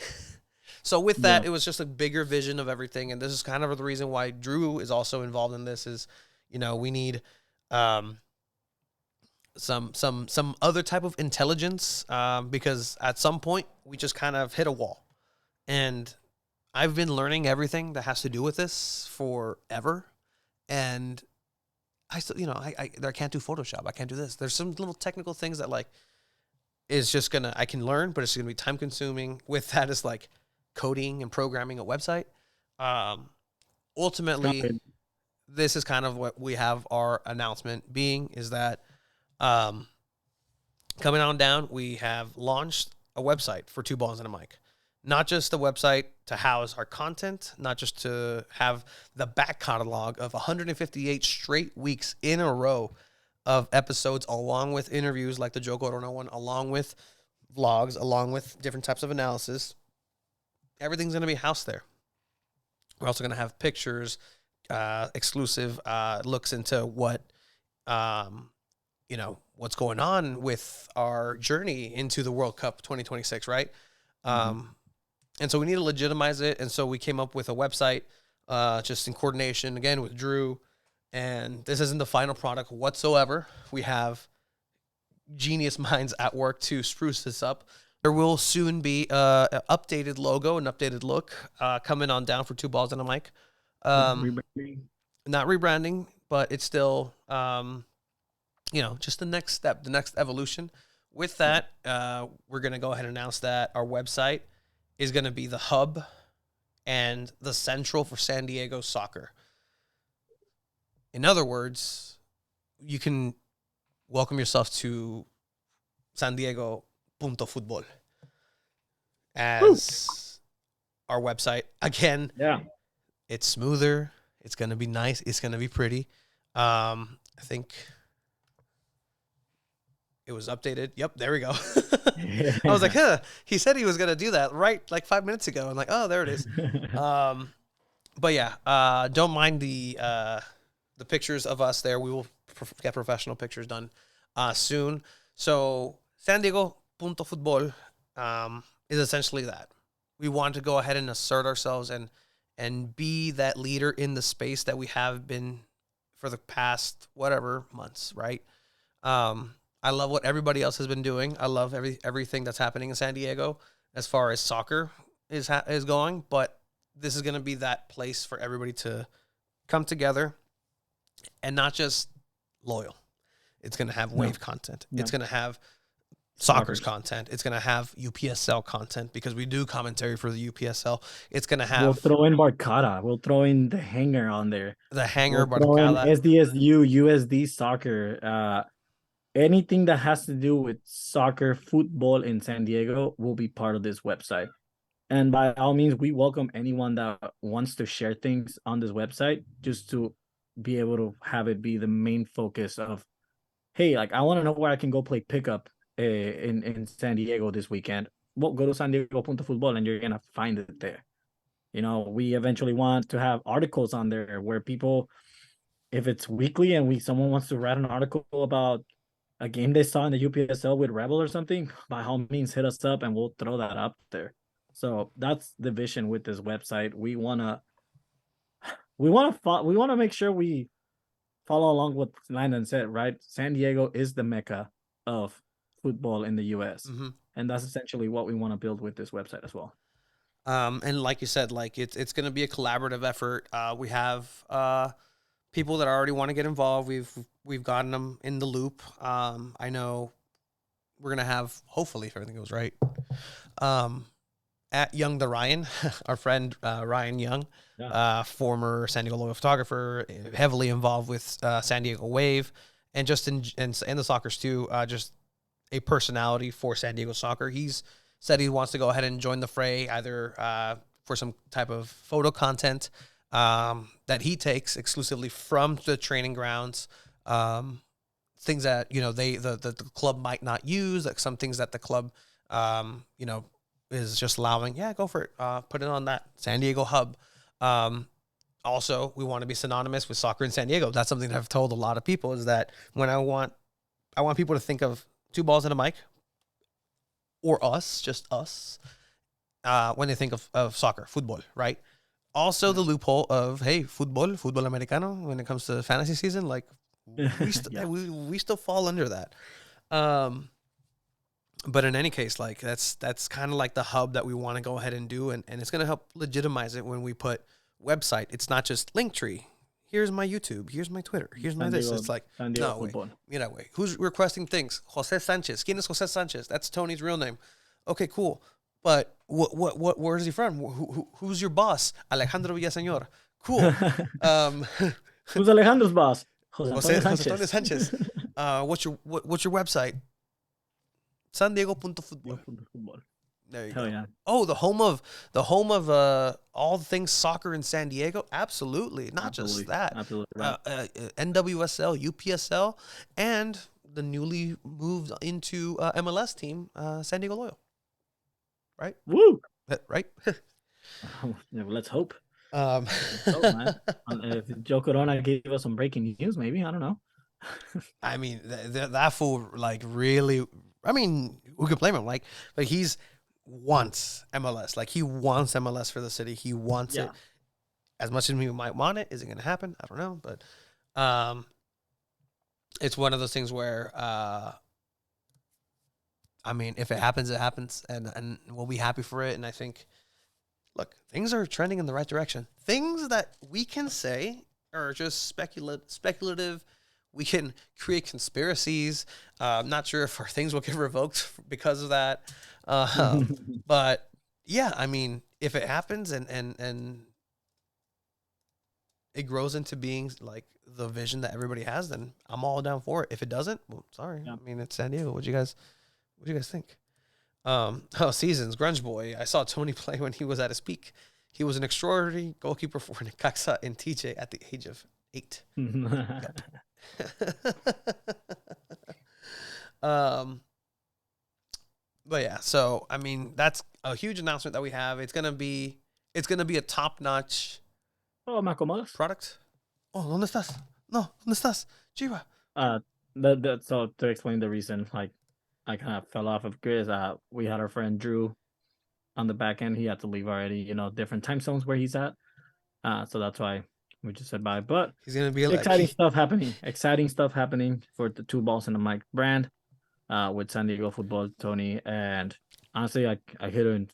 So with that, it was just a bigger vision of everything. And this is kind of the reason why Drew is also involved in this is, we need some other type of intelligence because at some point we just kind of hit a wall. And I've been learning everything that has to do with this forever. And I still, I can't do Photoshop. I can't do this. There's some little technical things that like is just I can learn, but it's going to be time consuming. With that is like coding and programming a website. Ultimately, this is kind of what we have our announcement being is that coming on down, we have launched a website for Two Balls and a Mic. Not just a website to house our content, not just to have the back catalog of 158 straight weeks in a row of episodes, along with interviews like the Joe Corona one, along with vlogs, along with different types of analysis. Everything's going to be housed there. We're also going to have pictures, exclusive looks into what, what's going on with our journey into the World Cup 2026, right? And so we need to legitimize it. And so we came up with a website just in coordination again with Drew. And this isn't the final product whatsoever. We have genius minds at work to spruce this up. There will soon be an updated logo, an updated look coming on down for Two Balls and a Mic. Rebranding. Not rebranding, but it's still, just the next step, the next evolution. With that, we're going to go ahead and announce that our website is going to be the hub and the central for San Diego soccer. In other words, you can welcome yourself to San Diego Punto Futbol as our website. Again, Yeah. it's smoother. It's going to be nice. It's going to be pretty. I think it was updated. Yep, there we go. I was like, he said he was going to do that right like 5 minutes ago. I'm like, oh, there it is. But yeah, don't mind the pictures of us there. We will get professional pictures done soon. So San Diego Punto Futbol is essentially that. We want to go ahead and assert ourselves and be that leader in the space that we have been for the past whatever months, right? I love what everybody else has been doing. I love everything that's happening in San Diego as far as soccer is going, but this is going to be that place for everybody to come together and not just loyal. It's going to have wave content. No. It's going to have soccer's content. It's going to have UPSL content because we do commentary for the UPSL. It's going to have We'll throw in Barcada. We'll throw in the hanger on there. the hanger, We'll throw in Barcada. SDSU, USD soccer. Anything that has to do with soccer, football in San Diego will be part of this website. And by all means, we welcome anyone that wants to share things on this website just to be able to have it be the main focus of, hey, like I want to know where I can go play pickup in San Diego this weekend. Well, go to San Diego Punto Futbol and you're going to find it there. We eventually want to have articles on there where people, if it's weekly and someone wants to write an article about a game they saw in the UPSL with Rebel or something, by all means hit us up and we'll throw that up there. So that's the vision with this website. We wanna make sure we follow along what Landon said, right? San Diego is the mecca of football in the US. Mm-hmm. And that's essentially what we want to build with this website as well. And like you said, like it's going to be a collaborative effort. We have people that already want to get involved. We've gotten them in the loop. I know we're gonna have, hopefully, if everything goes right, at Young the Ryan, our friend Ryan Young, former San Diego Loyal photographer, heavily involved with San Diego Wave, and just in the Soccers too. Just a personality for San Diego soccer. He's said he wants to go ahead and join the fray, either for some type of photo content that he takes exclusively from the training grounds, things that the club might not use, like some things that the club is just allowing. Yeah, go for it. Put it on that San Diego hub. Also, we want to be synonymous with soccer in San Diego. That's something that I've told a lot of people, is that when I want people to think of Two Balls and a Mic, or us, just us, when they think of soccer, football, right? Also, the loophole of, hey, football americano, when it comes to fantasy season, like we still fall under that. But in any case, like that's kind of like the hub that we want to go ahead and do, and it's going to help legitimize it when we put website. It's not just Linktree. Here's my YouTube. Here's my Twitter. Here's my this. It's like, no, wait. Who's requesting things? Jose Sanchez. ¿Quién es Jose Sanchez? That's Tony's real name. Okay, cool. But where is he from? Who's your boss? Alejandro Villaseñor. Cool. Who's Alejandro's boss? Jose Antonio Sanchez. What's your website? San Diego Punto Futbol. There you go. Yeah. Oh, the home of all things soccer in San Diego. Absolutely, not just that. Absolutely. Right. NWSL, UPSL, and the newly moved into MLS team, San Diego Loyal. Right? Woo! Right? Yeah, let's hope. Man. If Joe Corona gave us some breaking news, maybe, I don't know. I mean, that fool, like, really. I mean, who could blame him? Like, but he's wants MLS. Like, he wants MLS for the city. He wants it. as much as we might want it, is it going to happen? I don't know, but it's one of those things where, I mean, if it happens, it happens, and we'll be happy for it. And I think, look, things are trending in the right direction. Things that we can say are just speculative. We can create conspiracies. I'm not sure if our things will get revoked because of that. But yeah, I mean, if it happens and it grows into being like the vision that everybody has, then I'm all down for it. If it doesn't, well, sorry. Yeah. I mean, it's San Diego. What do you guys think? Seasons, Grunge Boy. I saw Tony play when he was at his peak. He was an extraordinary goalkeeper for Necaxa and TJ at the age of 8. But yeah, so I mean, that's a huge announcement that we have. It's gonna be a top-notch Oh, me acomodas. product. Oh, ¿dónde estás? No, ¿dónde estás? Chiva. So to explain the reason, like I kind of fell off of Chris. We had our friend Drew on the back end. He had to leave already. You know, different time zones where he's at. So that's why we just said bye. But He's gonna be like exciting stuff happening. Exciting stuff happening for the Two Balls in the Mic brand. With San Diego Football, Tony, and honestly, I couldn't.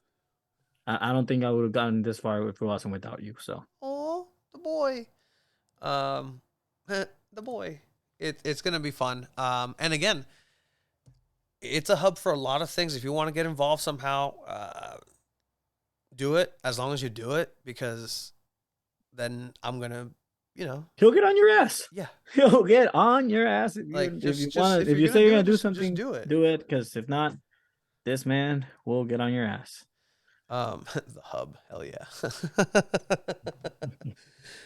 I don't think I would have gotten this far if it wasn't without you. So. Oh, the boy. The boy. It's gonna be fun. And again, it's a hub for a lot of things. If you want to get involved somehow, do it as long as you do it, because then I'm gonna, He'll get on your ass. yeah. He'll get on your ass if you, Like, if you just- want. if If you're you say gonna you're do gonna it, do just something, do it. do it. Because if not, this man will get on your ass. The hub, hell yeah.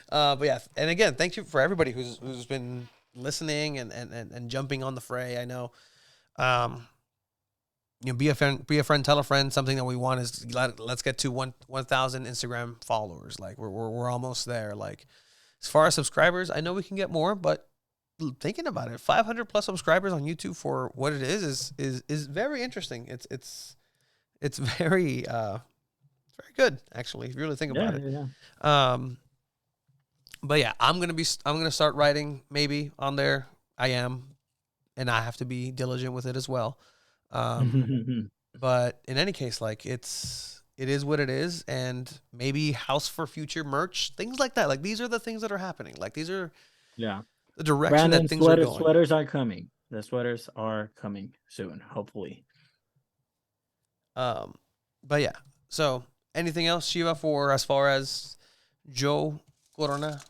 But yeah, and again, thank you for everybody who's been listening and jumping on the fray. I know, be a friend, tell a friend. Something that we want is let's get to 1,000 Instagram followers. Like we're almost there. Like as far as subscribers, I know we can get more, but thinking about it, 500 plus subscribers on YouTube for what it is very interesting. It's very very good, actually, if you really think about it. Yeah. But yeah, I'm gonna start writing maybe on there. I am, and I have to be diligent with it as well. But in any case, like it is what it is, and maybe house for future merch, things like that. Like these are the things that are happening. Like these are Yeah. the direction Brandon, that things are going. sweaters are coming. The sweaters are coming soon, hopefully. But yeah. So anything else, Shiva, for as far as Joe Corona?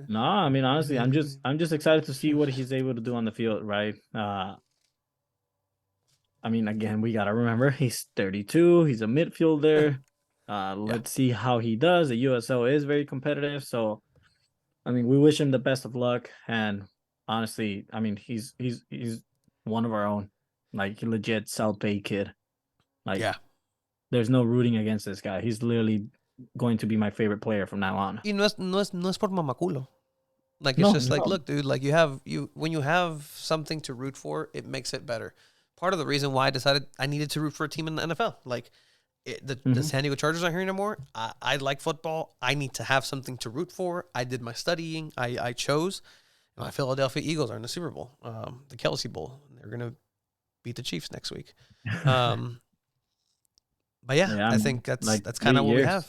No, I mean honestly, I'm just excited to see what he's able to do on the field, right? I mean, again, we gotta remember he's 32. He's a midfielder. Let's see how he does. The USL is very competitive, so I mean, we wish him the best of luck. And honestly, I mean, he's one of our own, like legit South Bay kid. Like, Yeah. there's no rooting against this guy. He's literally going to be my favorite player from now on. Y no es por mamaculo. Like it's just like, No. look, dude, like when you have something to root for, it makes it better. Part of the reason why I decided I needed to root for a team in the NFL, like the San Diego Chargers aren't here anymore. I like football. I need to have something to root for. I did my studying. I chose. My Philadelphia Eagles are in the Super Bowl, the Kelsey Bowl. They're gonna beat the Chiefs next week. But yeah, I think that's like kind of 3 what we years. have.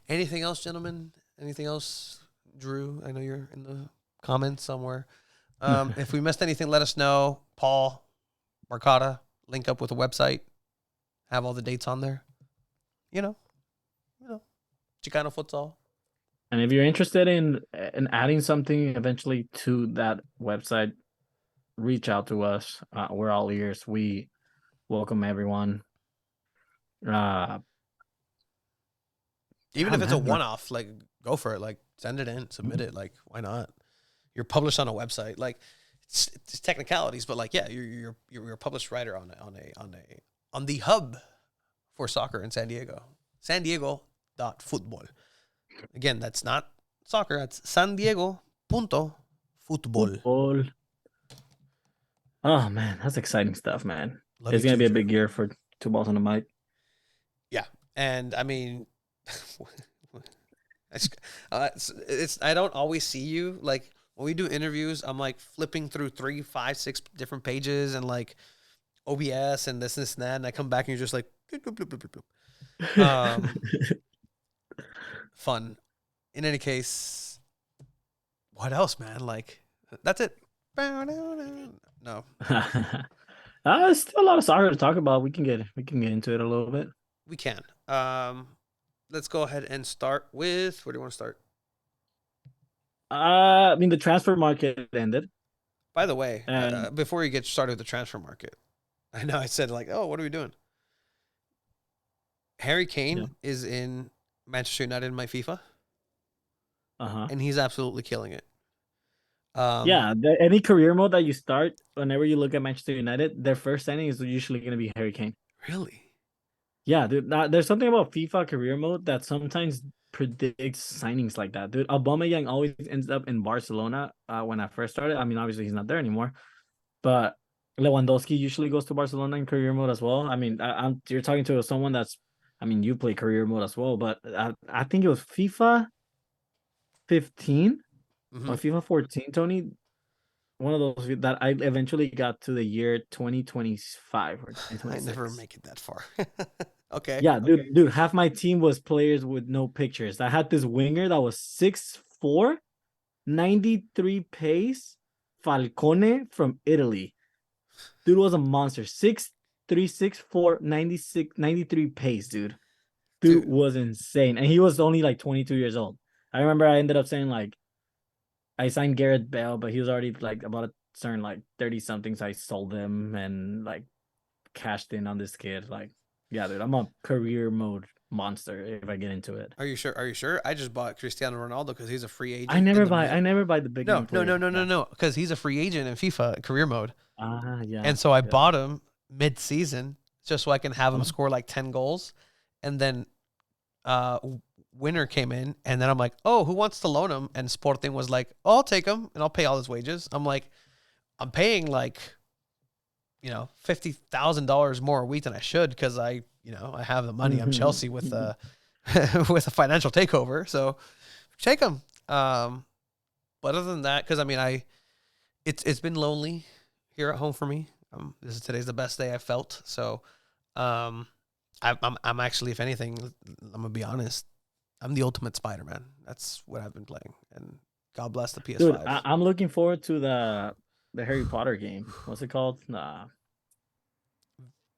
Anything else, gentlemen? Anything else, Drew? I know you're in the comments somewhere. If we missed anything, let us know. Paul, Marcata, link up with the website. Have all the dates on there. You know, Chicano futsal. And if you're interested in adding something eventually to that website, reach out to us. We're all ears. We welcome everyone. Even Yeah, if it's a man, one-off, like go for it. Like send it in, submit it. Like why not? You're published on a website. Like it's technicalities, but like yeah, you're a published writer on the hub for soccer in San Diego. San Diego.football. Again, that's not soccer. That's San Diego.football. Football. Oh man, that's exciting stuff, man. Love It's you gonna too, be a Drew. big year for Two Balls on the Mic. Yeah, and I mean, It's I don't always see you like when we do interviews. I'm like flipping through 3, 5, 6 different pages and like OBS and this and that, and I come back and you're just like bloop, bloop, bloop, bloop, bloop. Fun. In any case, what else, man? Like that's it. No, Still a lot of soccer to talk about. We can get into it a little bit. we can. Let's go ahead and start with where do you want to start? I mean, the transfer market ended. By the way, And- before you get started with the transfer market, I know I said like, oh, what are we doing? Harry Kane Yeah. is in Manchester United in my FIFA, Uh-huh. and he's absolutely killing it. Yeah, any career mode that you start, whenever you look at Manchester United, their first signing is usually going to be Harry Kane. Really? Yeah, dude. There's something about FIFA career mode that sometimes predicts signings like that, dude. Aubameyang always ends up in Barcelona. When I first started, I mean, obviously he's not there anymore, but Lewandowski usually goes to Barcelona in career mode as well. I mean, you're talking to someone that's, I mean, you play career mode as well, but I think it was FIFA 15 Mhm. or FIFA 14, Tony. One of those that I eventually got to the year 2025 or I 2026. never make it that far. Okay. Yeah, dude, half my team was players with no pictures. I had this winger that was 6'4", 93 pace, Falcone from Italy. Dude was a monster. 6'3", 6'4", 93 pace, dude. Dude Dude. was insane. And he was only like 22 years old. I remember I ended up saying like, I signed Gareth Bale, but he was already like about a certain like 30 something. So I sold him and like cashed in on this kid. Like, yeah, dude, I'm a career mode monster if I get into it. Are you sure? Are you sure? I just bought Cristiano Ronaldo because he's a free agent. I never in the buy the big name players. No. Because he's a free agent in FIFA career mode, Yeah. and so I yeah. bought him mid-season just so I can have him Oh. score like 10 goals, and then winter came in, and then I'm like, oh, who wants to loan him? And Sporting was like, oh, I'll take him and I'll pay all his wages. I'm like, I'm paying like, $50,000 more a week than I should because I have the money. I'm Chelsea with with a financial takeover, so take him. But other than that, because I mean, it's been lonely here at home for me. Today's the best day I felt. So, I'm actually, if anything, I'm gonna be honest. I'm the ultimate Spider-Man. That's what I've been playing, and God bless the PS5. Dude, I'm looking forward to the Harry Potter game. What's it called?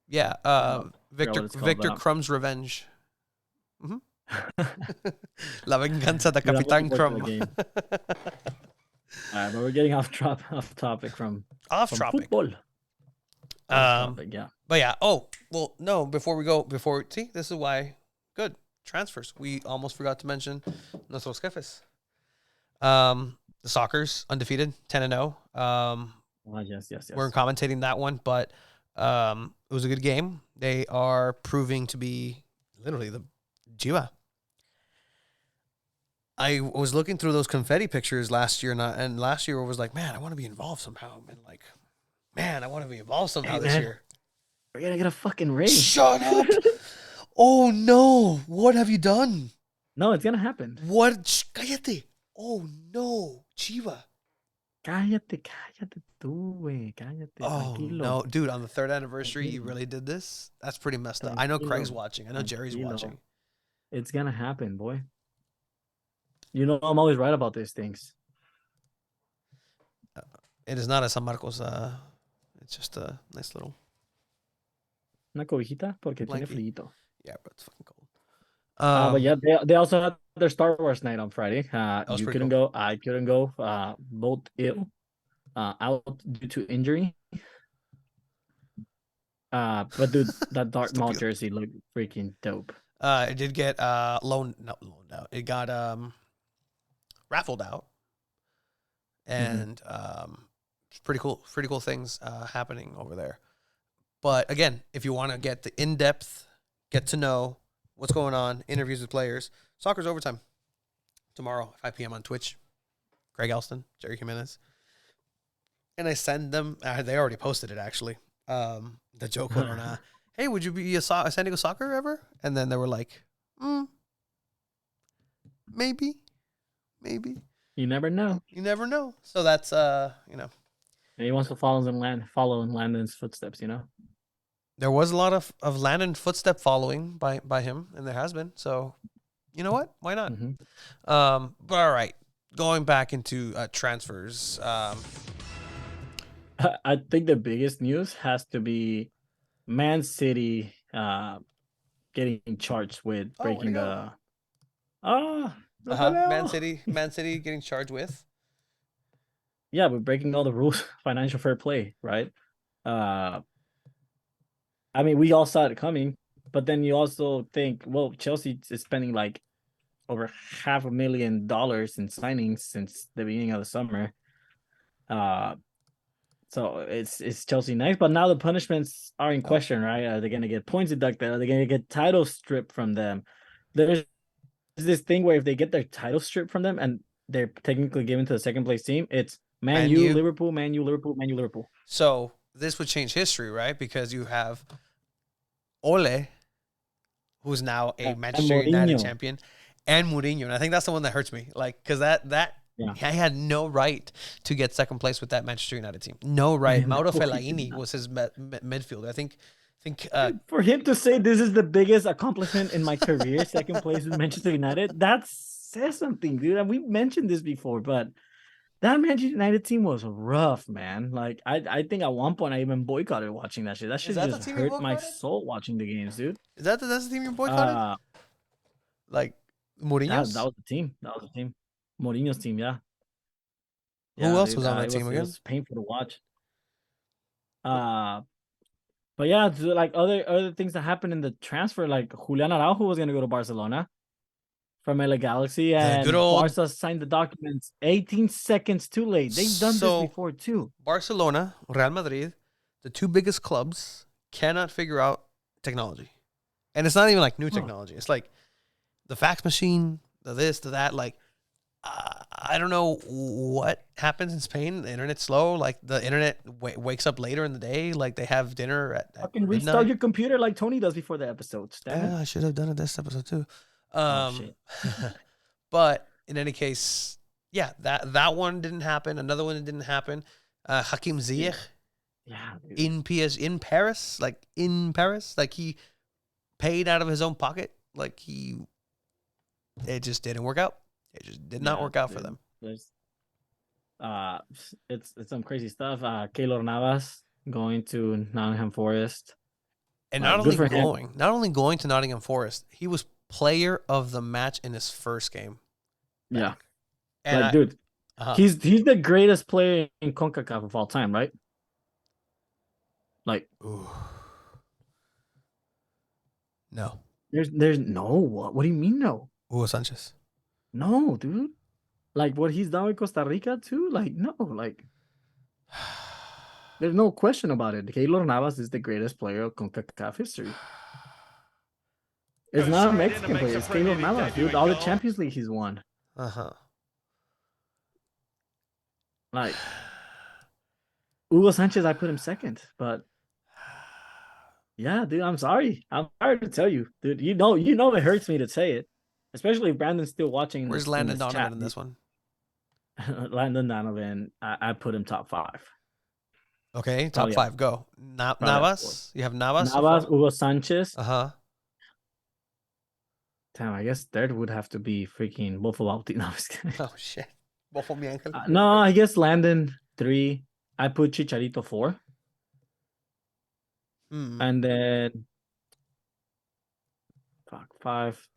Yeah, what Victor it's called, Crumb's Revenge. La venganza de Dude, I'm Capitán looking forward to Crumb. the All right, but we're getting off topic from Off from topic. football. Off topic, yeah. But yeah. Oh, well, no. Before see, this is why. Good transfers. We almost forgot to mention nuestros jefes. The Soccer's undefeated, 10-0. Yes. We're commentating that one, but it was a good game. They are proving to be literally the Chivas. I was looking through those confetti pictures last year, and last year I was like, man, I want to be involved somehow. And like, man, I want to be involved somehow this man. year. We're gonna get a fucking raise. Shut up! Oh no! What have you done? No, it's gonna happen. What? Cállate! Oh no, Chiva! Cállate tú, güey. Cállate. Oh Tranquilo. no, dude! On the 3rd anniversary, you really did this? That's pretty messed up. I know Tranquilo. Craig's watching. I know Jerry's Tranquilo. watching. It's gonna happen, boy. You know I'm always right about these things. It is not a San Marcos. It's just a nice little. Una cobijita porque tiene Blankie. frío. Yeah, but it's fucking cold. But yeah, they also had their Star Wars night on Friday. was You pretty couldn't go. I couldn't go. Both ill, out due to injury. But dude, that Darth Maul Stupid. jersey looked freaking dope. It did get loaned out. It got raffled out, and pretty cool things happening over there. But again, if you want to get the in-depth, get to know what's going on, interviews with players, Soccer's Overtime tomorrow, 5 p.m. on Twitch. Craig Elston, Jerry Jimenez, and I send them. They already posted it actually. The joke went on. Hey, would you be a San Diego Soccer ever? And then they were like, Maybe. You never know. You never know. So that's And he wants to follow in Landon's footsteps. there was a lot of Landon footstep following by him, and there has been. So, you know what? Why not? Mhm. But all right, going back into transfers. I think the biggest news has to be Man City getting charged with Oh, where'd breaking it go? Rafael. Man City getting charged with. Yeah, we're breaking all the rules, financial fair play, right? I mean, we all saw it coming, but then you also think, well, Chelsea is spending like over $500,000 in signings since the beginning of the summer. So it's Chelsea next, but now the punishments are in question, right? Are they going to get points deducted? Are they going to get title stripped from them? There's this thing where if they get their title stripped from them and they're technically given to the second place team, it's Man Man U, U. Liverpool, Man U, Liverpool, Man U, Liverpool. So this would change history, right? Because you have Ole, who's now a And Manchester United Mourinho. champion, and Mourinho, and I think that's the one that hurts me. Like, because that Yeah. he had no right to get second place with that Manchester United team. No right. No, Mauro he did Fellaini not. was his midfielder. I think For him to say this is the biggest accomplishment in my career, second place with Manchester United, that says something, dude. And we've mentioned this before, but that Manchester United team was rough, man. Like I think at one point I even boycotted watching that shit. That shit that the just team you hurt my boycotted? soul watching the games, dude. that's the team you boycotted. Uh Like that Mourinho's. was the team. That was the team. Mourinho's team, yeah. Who Yeah, else dude, was on that it team was, it again? was painful to watch. But yeah, so like other things that happened in the transfer, like Julian Araujo was gonna go to Barcelona from LA Galaxy, and good old- Barca signed the documents 18 seconds too late. They've done So- this before too. Barcelona, Real Madrid, the two biggest clubs cannot figure out technology. And it's not even like new technology. It's like the fax machine, the this, the that. Like, I don't know what happens in Spain. The internet's slow. Like, the internet wakes up later in the day. Like, they have dinner at Fucking restart midnight. your computer like Tony does before the episodes. Damn it. Yeah, I should have done it this episode too. Shit. But in any case, yeah, that one didn't happen. Another one didn't happen. Hakim Ziyech Yeah, dude. in Paris, like he paid out of his own pocket. Like it just didn't work out. It just did not Yeah, work out for dude. them. There's it's some crazy stuff. Keylor Navas going to Nottingham Forest. And Good for him. not only going to Nottingham Forest, he was player of the match in his first game. Yeah. And Like, dude, uh-huh. he's the greatest player in CONCACAF of all time, right? Like, Ooh. No. there's no what? What do you mean no? Hugo Sanchez. No, dude. Like what he's done with Costa Rica too. Like no, like there's no question about it. Keylor Navas is the greatest player of CONCACAF history. It's not a Mexican player. It's Keylor Navas, dude. All the Champions League he's won. Uh-huh. Like Hugo Sanchez, I put him second, but yeah, dude, I'm sorry. I'm sorry to tell you, dude. You know it hurts me to say it, especially if Brandon's still watching. Where's Landon Donovan in this one? Landon Donovan, I put him top 5. Okay, top yeah. 5. Go. Probably Navas. You have Navas. Navas, Hugo Sanchez. Uh-huh. Damn, I guess third would have to be freaking Bofo Bauti. No, I'm just kidding. Oh shit. Bofo mi ángel. No, I guess Landon 3. I put Chicharito 4, Hmm. and then 5.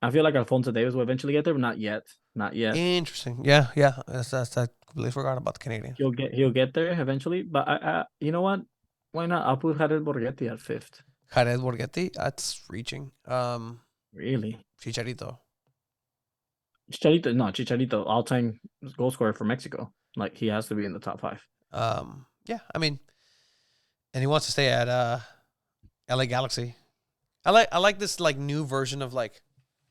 I feel like Alfonso Davis will eventually get there, but not yet. Not yet. Interesting. Yeah. I completely forgot about the Canadian. He'll get there eventually. But I you know what? Why not? I'll put Jared Borghetti at 5th. Jared Borghetti. That's reaching. Really? Chicharito. Chicharito, all-time goal scorer for Mexico. Like he has to be in the top 5. Yeah, I mean, and he wants to stay at LA Galaxy. I like this like new version of like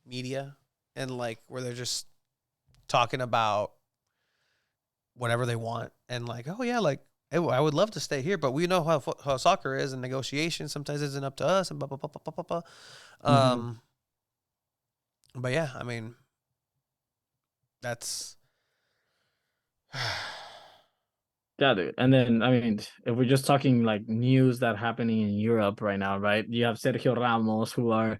media and like where they're just talking about whatever they want and like, oh yeah, like I would love to stay here, but we know how soccer is and negotiation sometimes isn't up to us and blah blah blah blah blah blah. But yeah, I mean, that's Yeah, dude. And then, I mean, if we're just talking like news that happening in Europe right now, right? You have Sergio Ramos who are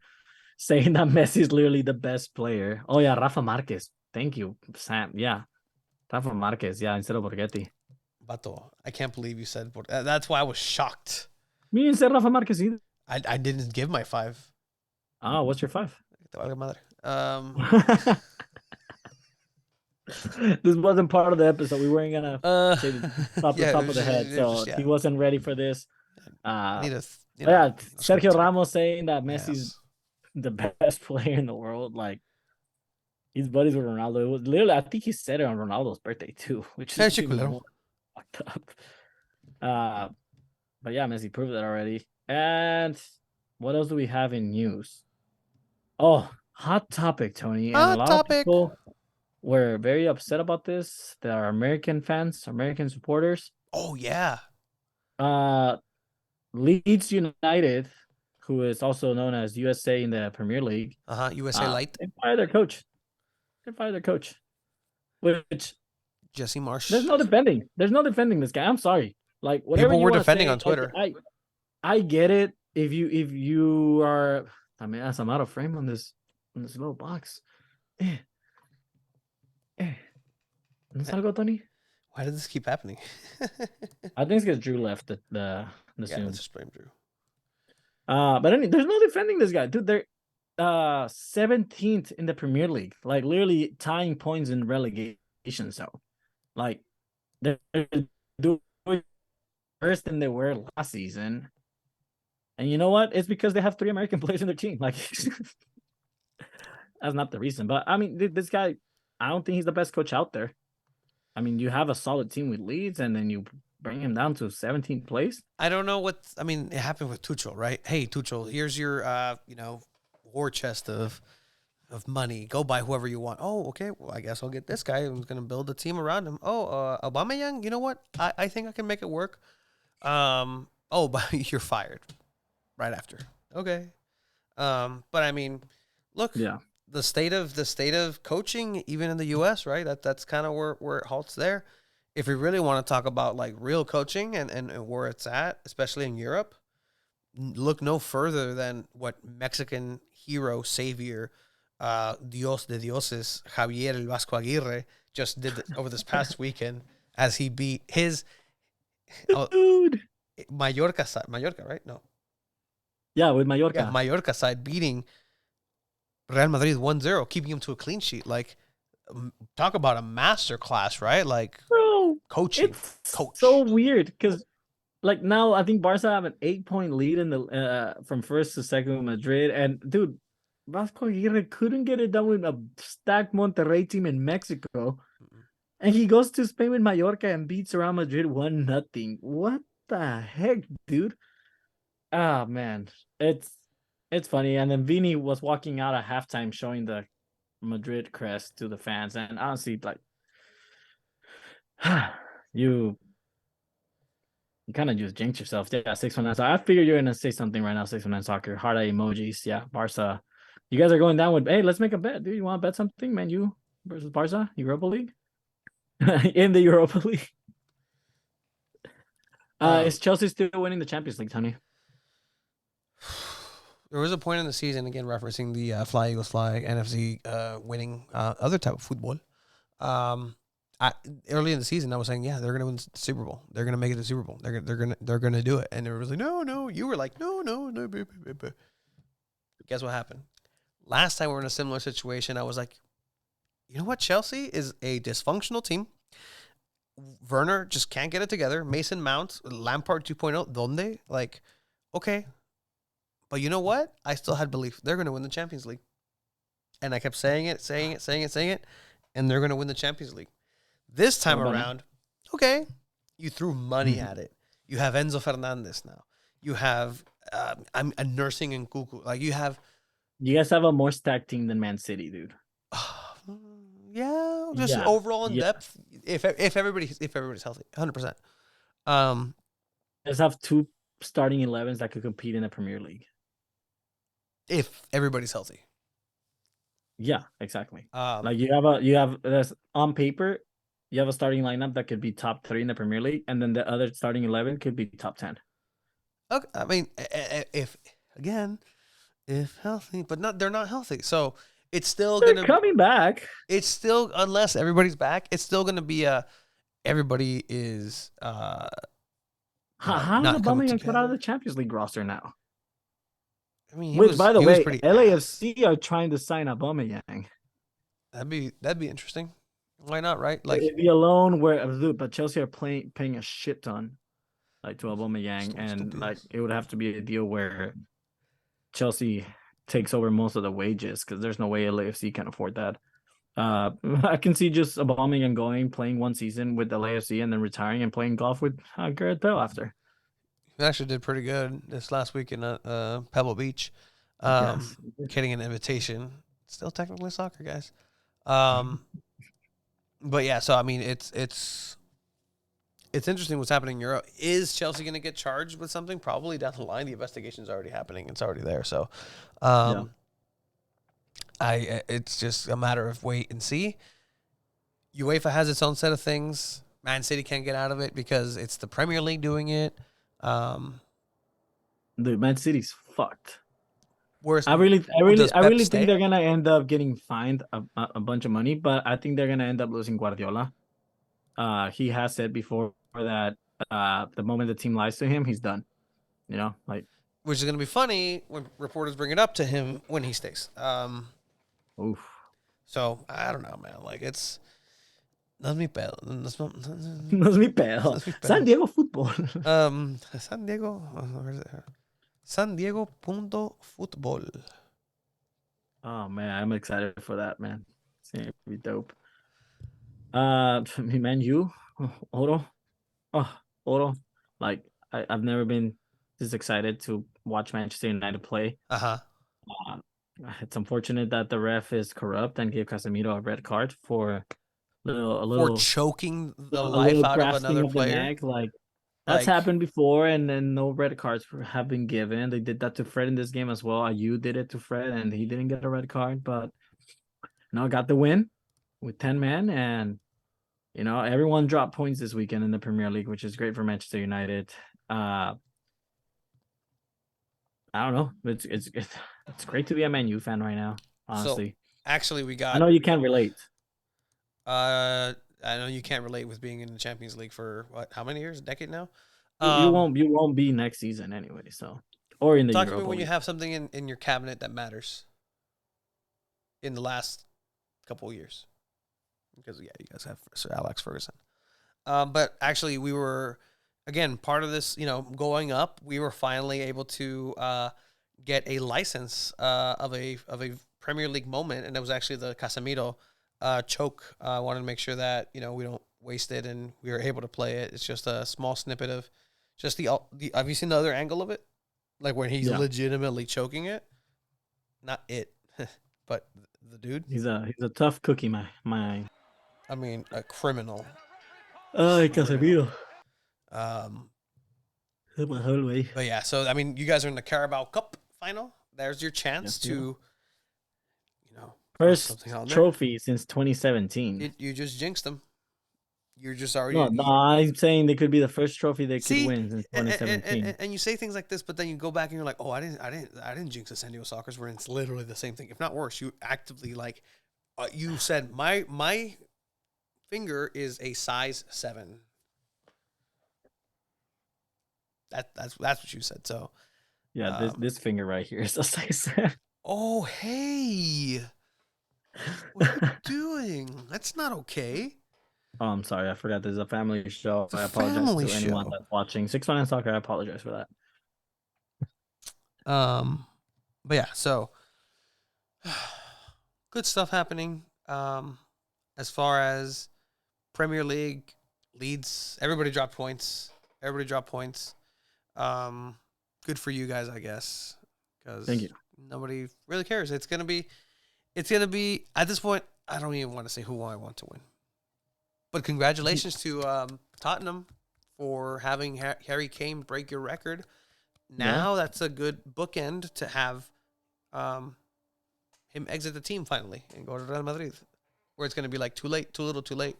saying that Messi is literally the best player. Oh yeah, Rafa Marquez. Thank you, Sam. Yeah, Rafa Marquez. Yeah, instead of Borghetti. Bato. I can't believe you said that's why I was shocked. Me didn't say Rafa Marquez either. I didn't give my 5. Oh, what's your 5? Te valga madre. This wasn't part of the episode. We weren't gonna say the top yeah, of the head, so he wasn't ready for this. I need a, Yeah, a Sergio script. Ramos saying that Messi's Yes. the best player in the world. Like he's buddies with Ronaldo. It was literally, I think he said it on Ronaldo's birthday too, which Hey, is even chiculero. more fucked up. But yeah, Messi proved that already. And what else do we have in news? Oh, hot topic, Tony. And Hot a lot topic. of people were very upset about this. There are American fans, American supporters. Oh yeah. Leeds United, who is also known as USA in the Premier League, USA Light. they fired their coach. Which Jesse Marsh. there's no defending. There's no defending this guy. I'm sorry. Like whatever People you were wanna defending say, on Twitter. I get it. If you are, I mean, as I'm out of frame on this little box. ¿No salgo, Tony? Why did this keep happening? I think it's because Drew left the Yeah, Zoom. let's just blame Drew. But anyway, there's no defending this guy, dude. They're 17th in the Premier League, like literally tying points in relegation. So, like, they're doing worse than they were last season. And you know what? It's because they have 3 American players in their team. Like, that's not the reason. But I mean, this guy, I don't think he's the best coach out there. I mean, you have a solid team with Leeds, and then you bring him down to 17th place. I don't know what I mean. It happened with Tuchel, right? Hey, Tuchel, here's your war chest of money. Go buy whoever you want. Oh, okay. Well, I guess I'll get this guy who's gonna build a team around him. Oh, Aubameyang. You know what? I think I can make it work. Oh, but you're fired right after. Okay. But I mean, look. Yeah. The state of coaching, even in the U.S., right? That's kind of where it halts there. If we really want to talk about like real coaching and where it's at, especially in Europe, look no further than what Mexican hero, savior, Dios de Dioses, Javier El Vasco Aguirre, just did over this past weekend as he beat his Dude. Mallorca side. Mallorca, right? No. Yeah, with Mallorca. Yeah, Mallorca side beating Real Madrid 1-0, keeping him to a clean sheet. Like, talk about a master class, right? Like, Bro, coaching. it's so weird because, like, now I think Barca have an 8-point lead in the from first to second with Madrid, and dude, Vasco Aguirre couldn't get it done with a stacked Monterrey team in Mexico, and he goes to Spain with Mallorca and beats Real Madrid 1-0. What the heck, dude? Ah, man, it's funny. And then Vini was walking out at halftime showing the Madrid crest to the fans. And honestly, like, you kind of just jinx yourself. Yeah, 619. So I figured you're going to say something right now, 619 Soccer. Heart eye emojis. Yeah, Barca. You guys are going down with, hey, let's make a bet. Dude, you want to bet something? Man, you versus Barca? Europa League? In the Europa League. Is Chelsea still winning the Champions League, Tony? There was a point in the season, again referencing the Fly Eagles Fly NFC winning other type of football. Early in the season, I was saying, yeah, they're going to win the Super Bowl. They're going to make it to the Super Bowl. They're going to do it. And everybody was like, no. You were like, no. Guess what happened? Last time we were in a similar situation, I was like, you know what? Chelsea is a dysfunctional team. Werner just can't get it together. Mason Mount, Lampard 2.0, ¿dónde? Like, okay. But you know what? I still had belief. They're going to win the Champions League. And I kept saying it. And they're going to win the Champions League. This time around, okay, you threw money at it. You have Enzo Fernandez now. You have I'm a nursing in Cuckoo. Like you guys have a more stacked team than Man City, dude. Yeah, just overall in depth. If everybody's healthy, 100%. Let's have 2 starting 11s that could compete in the Premier League. If everybody's healthy. Yeah, exactly. Um, Like you have this on paper, you have a starting lineup that could be top 3 in the Premier League, and then the other starting 11 could be top 10. okay, I mean, if again, if healthy, but not they're not healthy, so it's still They're gonna. coming back. It's still unless everybody's back, it's still gonna be a everybody is How is not coming Aubameyang cut out of together. the Champions League roster now? I mean, Which, by the he was way, pretty ass. LAFC are trying to sign Aubameyang. That'd be interesting. Why not, right? Like It'd be a loan where, dude, but Chelsea are paying a shit ton, like to Aubameyang, Still and like stupid. it would have to be a deal where Chelsea takes over most of the wages because there's no way LAFC can afford that. I can see just Aubameyang going, playing one season with the LAFC, and then retiring and playing golf with Gareth Bale after. he actually did pretty good this last week in Pebble Beach, Yes. getting an invitation. Still technically soccer, guys. Um, but yeah, so I mean, it's interesting what's happening in Europe. Is Chelsea going to get charged with something? Probably down the line. The investigation's already happening. It's already there. So, Yeah. it's just a matter of wait and see. UEFA has its own set of things. Man City can't get out of it because it's the Premier League doing it. Dude, Man City's fucked. Whereas I really does Pep think stay? they're gonna end up getting fined a bunch of money, but I think they're gonna end up losing Guardiola. He has said before that the moment the team lies to him, he's done. You know, like Which is going to be funny when reporters bring it up to him when he stays. oof. So I don't know, man. Like it's no es mi pedo. No es, no No es mi pedo. es mi pedo. San Diego football. San Diego. Where is it? San Diego punto fútbol. Oh man, I'm excited for that, man. It's gonna be dope. Man, you, Oro, Oro. Like I've never been this excited to watch Manchester United play. Uh-huh. It's unfortunate that the ref is corrupt and gave Casemiro a red card for a For little choking the a life little out of grasping another of the player. neck. Like that's Like, happened before, and then no red cards have been given. They did that to Fred in this game as well. Ayew did it to Fred, and he didn't get a red card, but got the win with 10 men, and everyone dropped points this weekend in the Premier League, which is great for Manchester United. I don't know. It's great to be a Man U fan right now, honestly. actually, we got. I know you can't relate. I know you can't relate with being in the Champions League for what? How many years? A decade now. You won't be next season anyway. So, or in the Talk to me Europa when you League. have something in your cabinet that matters. In the last couple of years, because yeah, you guys have Sir Alex Ferguson. But actually, we were again part of this. Going up, we were finally able to get a license of a Premier League moment, and it was actually the Casemiro choke. I wanted to make sure that we don't waste it, and we were able to play it. It's just a small snippet of just the. Have you seen the other angle of it, like when he's Yeah. legitimately choking it? Not it, but the dude. He's a tough cookie, my. I mean, a criminal. Casemiro. Um, My whole way. but yeah, so I mean, you guys are in the Carabao Cup final. There's your chance Yes, to, put First something on there. trophy since 2017. You just jinxed them. You're just already. No, I'm saying they could be the first trophy they See, could win since 2017. and you say things like this, but then you go back and you're like, oh, I didn't jinx the San Diego Sockers. Where it's literally the same thing, if not worse. You actively you said my finger is a size 7. That's what you said. So Yeah, this finger right here is a size 7. oh hey, what are you doing? That's not okay. Oh, I'm sorry. I forgot there's a family show. It's a I apologize family to anyone show. that's watching 619 Soccer. I apologize for that. But yeah, so good stuff happening. As far as Premier League leads, everybody dropped points. Good for you guys, I guess. Because Thank you. nobody really cares. It's gonna be at this point. I don't even want to say who I want to win. But congratulations to Tottenham for having Harry Kane break your record. Now that's a good bookend to have him exit the team finally and go to Real Madrid, where it's going to be like too late, too little, too late.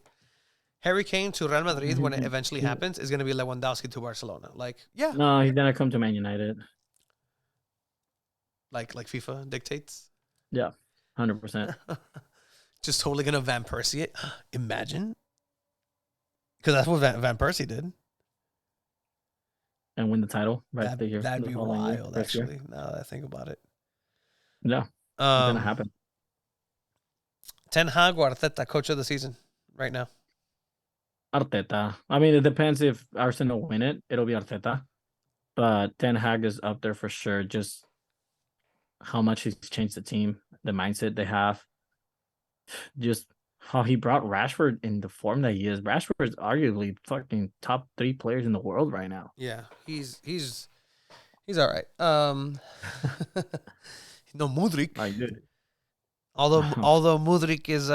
Harry Kane to Real Madrid when it eventually happens is going to be Lewandowski to Barcelona. Like, yeah, No, he's gonna come to Man United. like FIFA dictates. Yeah, 100%. Just totally going to Van Persie it. Imagine. Because that's what Van Persie did. And win the title right there. That'd the be following year, wild, first year. actually, now that I think about it. Yeah, it's gonna happen. Ten Hag or Arteta, coach of the season right now? Arteta. I mean, it depends if Arsenal win it. It'll be Arteta. But Ten Hag is up there for sure. Just how much he's changed the team, the mindset they have. Just how he brought Rashford in the form that he is. Rashford is arguably fucking top 3 players in the world right now. Yeah, he's all right. No Mudryk. Like, dude. Although Mudryk is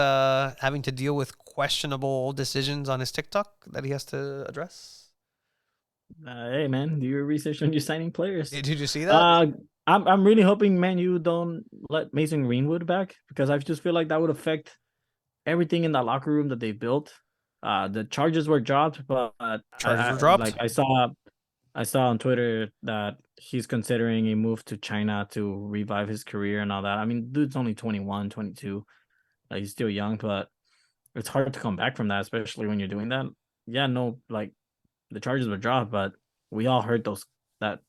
having to deal with questionable decisions on his TikTok that he has to address. Hey man, do your research when you're signing players. Did you see that? I'm really hoping, man, you don't let Mason Greenwood back, because I just feel like that would affect everything in that locker room that they built. The charges were dropped, but Charges were dropped? Like I saw on Twitter that he's considering a move to China to revive his career and all that. I mean, dude's only 21, 22. Like, he's still young, but it's hard to come back from that, especially when you're doing that. Yeah, no, like the charges were dropped, but we all heard that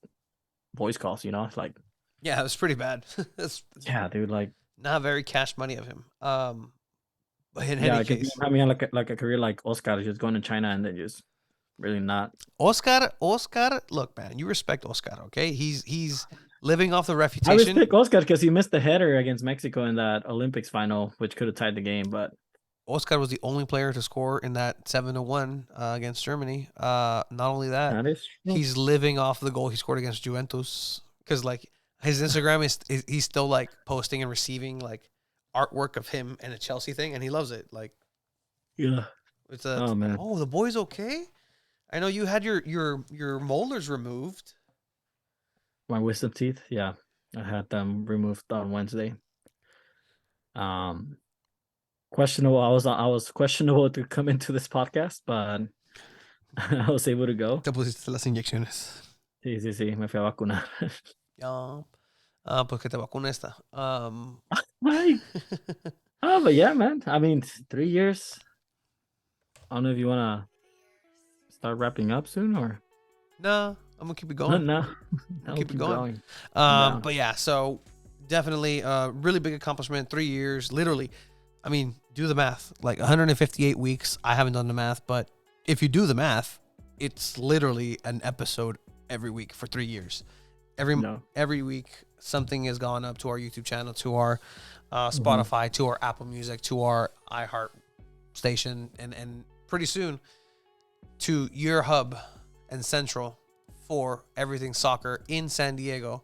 voice calls, you know? It's like, Yeah, it was pretty bad. It's yeah, dude, like, not very cash money of him. But in yeah, any like, if you case, have me on like a career like Oscar, just going to China and then just really not. Oscar, look, man, you respect Oscar, okay? He's living off the I reputation. respect Oscar because he missed the header against Mexico in that Olympics final, which could have tied the game, but Oscar was the only player to score in that 7-1 against Germany. Not only that, that is true. he's living off the goal he scored against Juventus, because like his Instagram is he's still like posting and receiving like artwork of him and a Chelsea thing, and he loves it. Like, Yeah. it's a Oh man. oh, the boy's okay. I know you had your molars removed. My wisdom teeth, yeah. I had them removed on Wednesday. Questionable. I was questionable to come into this podcast, but I was able to go. Te pusiste las inyecciones. Sí, me fui a vacunar. Ya. Pues que te vacuna esta. Why? Oh, but yeah, man. I mean, 3 years. I don't know if you wanna start wrapping up soon or No, I'm gonna keep it no. going. No, Keep it going. Yeah. But yeah, so definitely a really big accomplishment. 3 years, literally. I mean, do the math. Like 158 weeks. I haven't done the math, but if you do the math, it's literally an episode every week for 3 years. Every week, something has gone up to our YouTube channel, to our Spotify, to our Apple Music, to our iHeart station, and pretty soon to your hub and central for everything soccer in San Diego.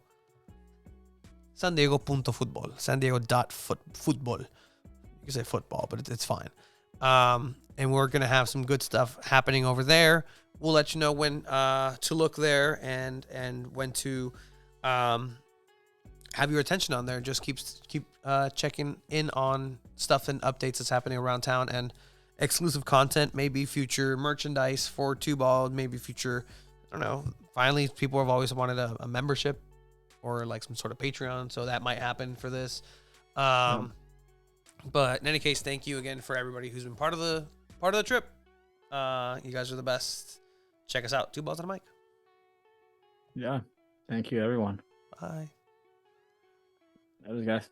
San Diego.football. San Diego.football. You can say football, but it's fine. And we're going to have some good stuff happening over there. We'll let you know when to look there and when to have your attention on there. Just keep checking in on stuff and updates that's happening around town, and exclusive content, maybe future merchandise for Two Bald, maybe future, I don't know. Finally, people have always wanted a membership or like some sort of Patreon, so that might happen for this. But in any case, thank you again for everybody who's been part of the trip. You guys are the best. Check us out. Two Balls on a Mic. Yeah. Thank you, everyone. Bye. That was guys.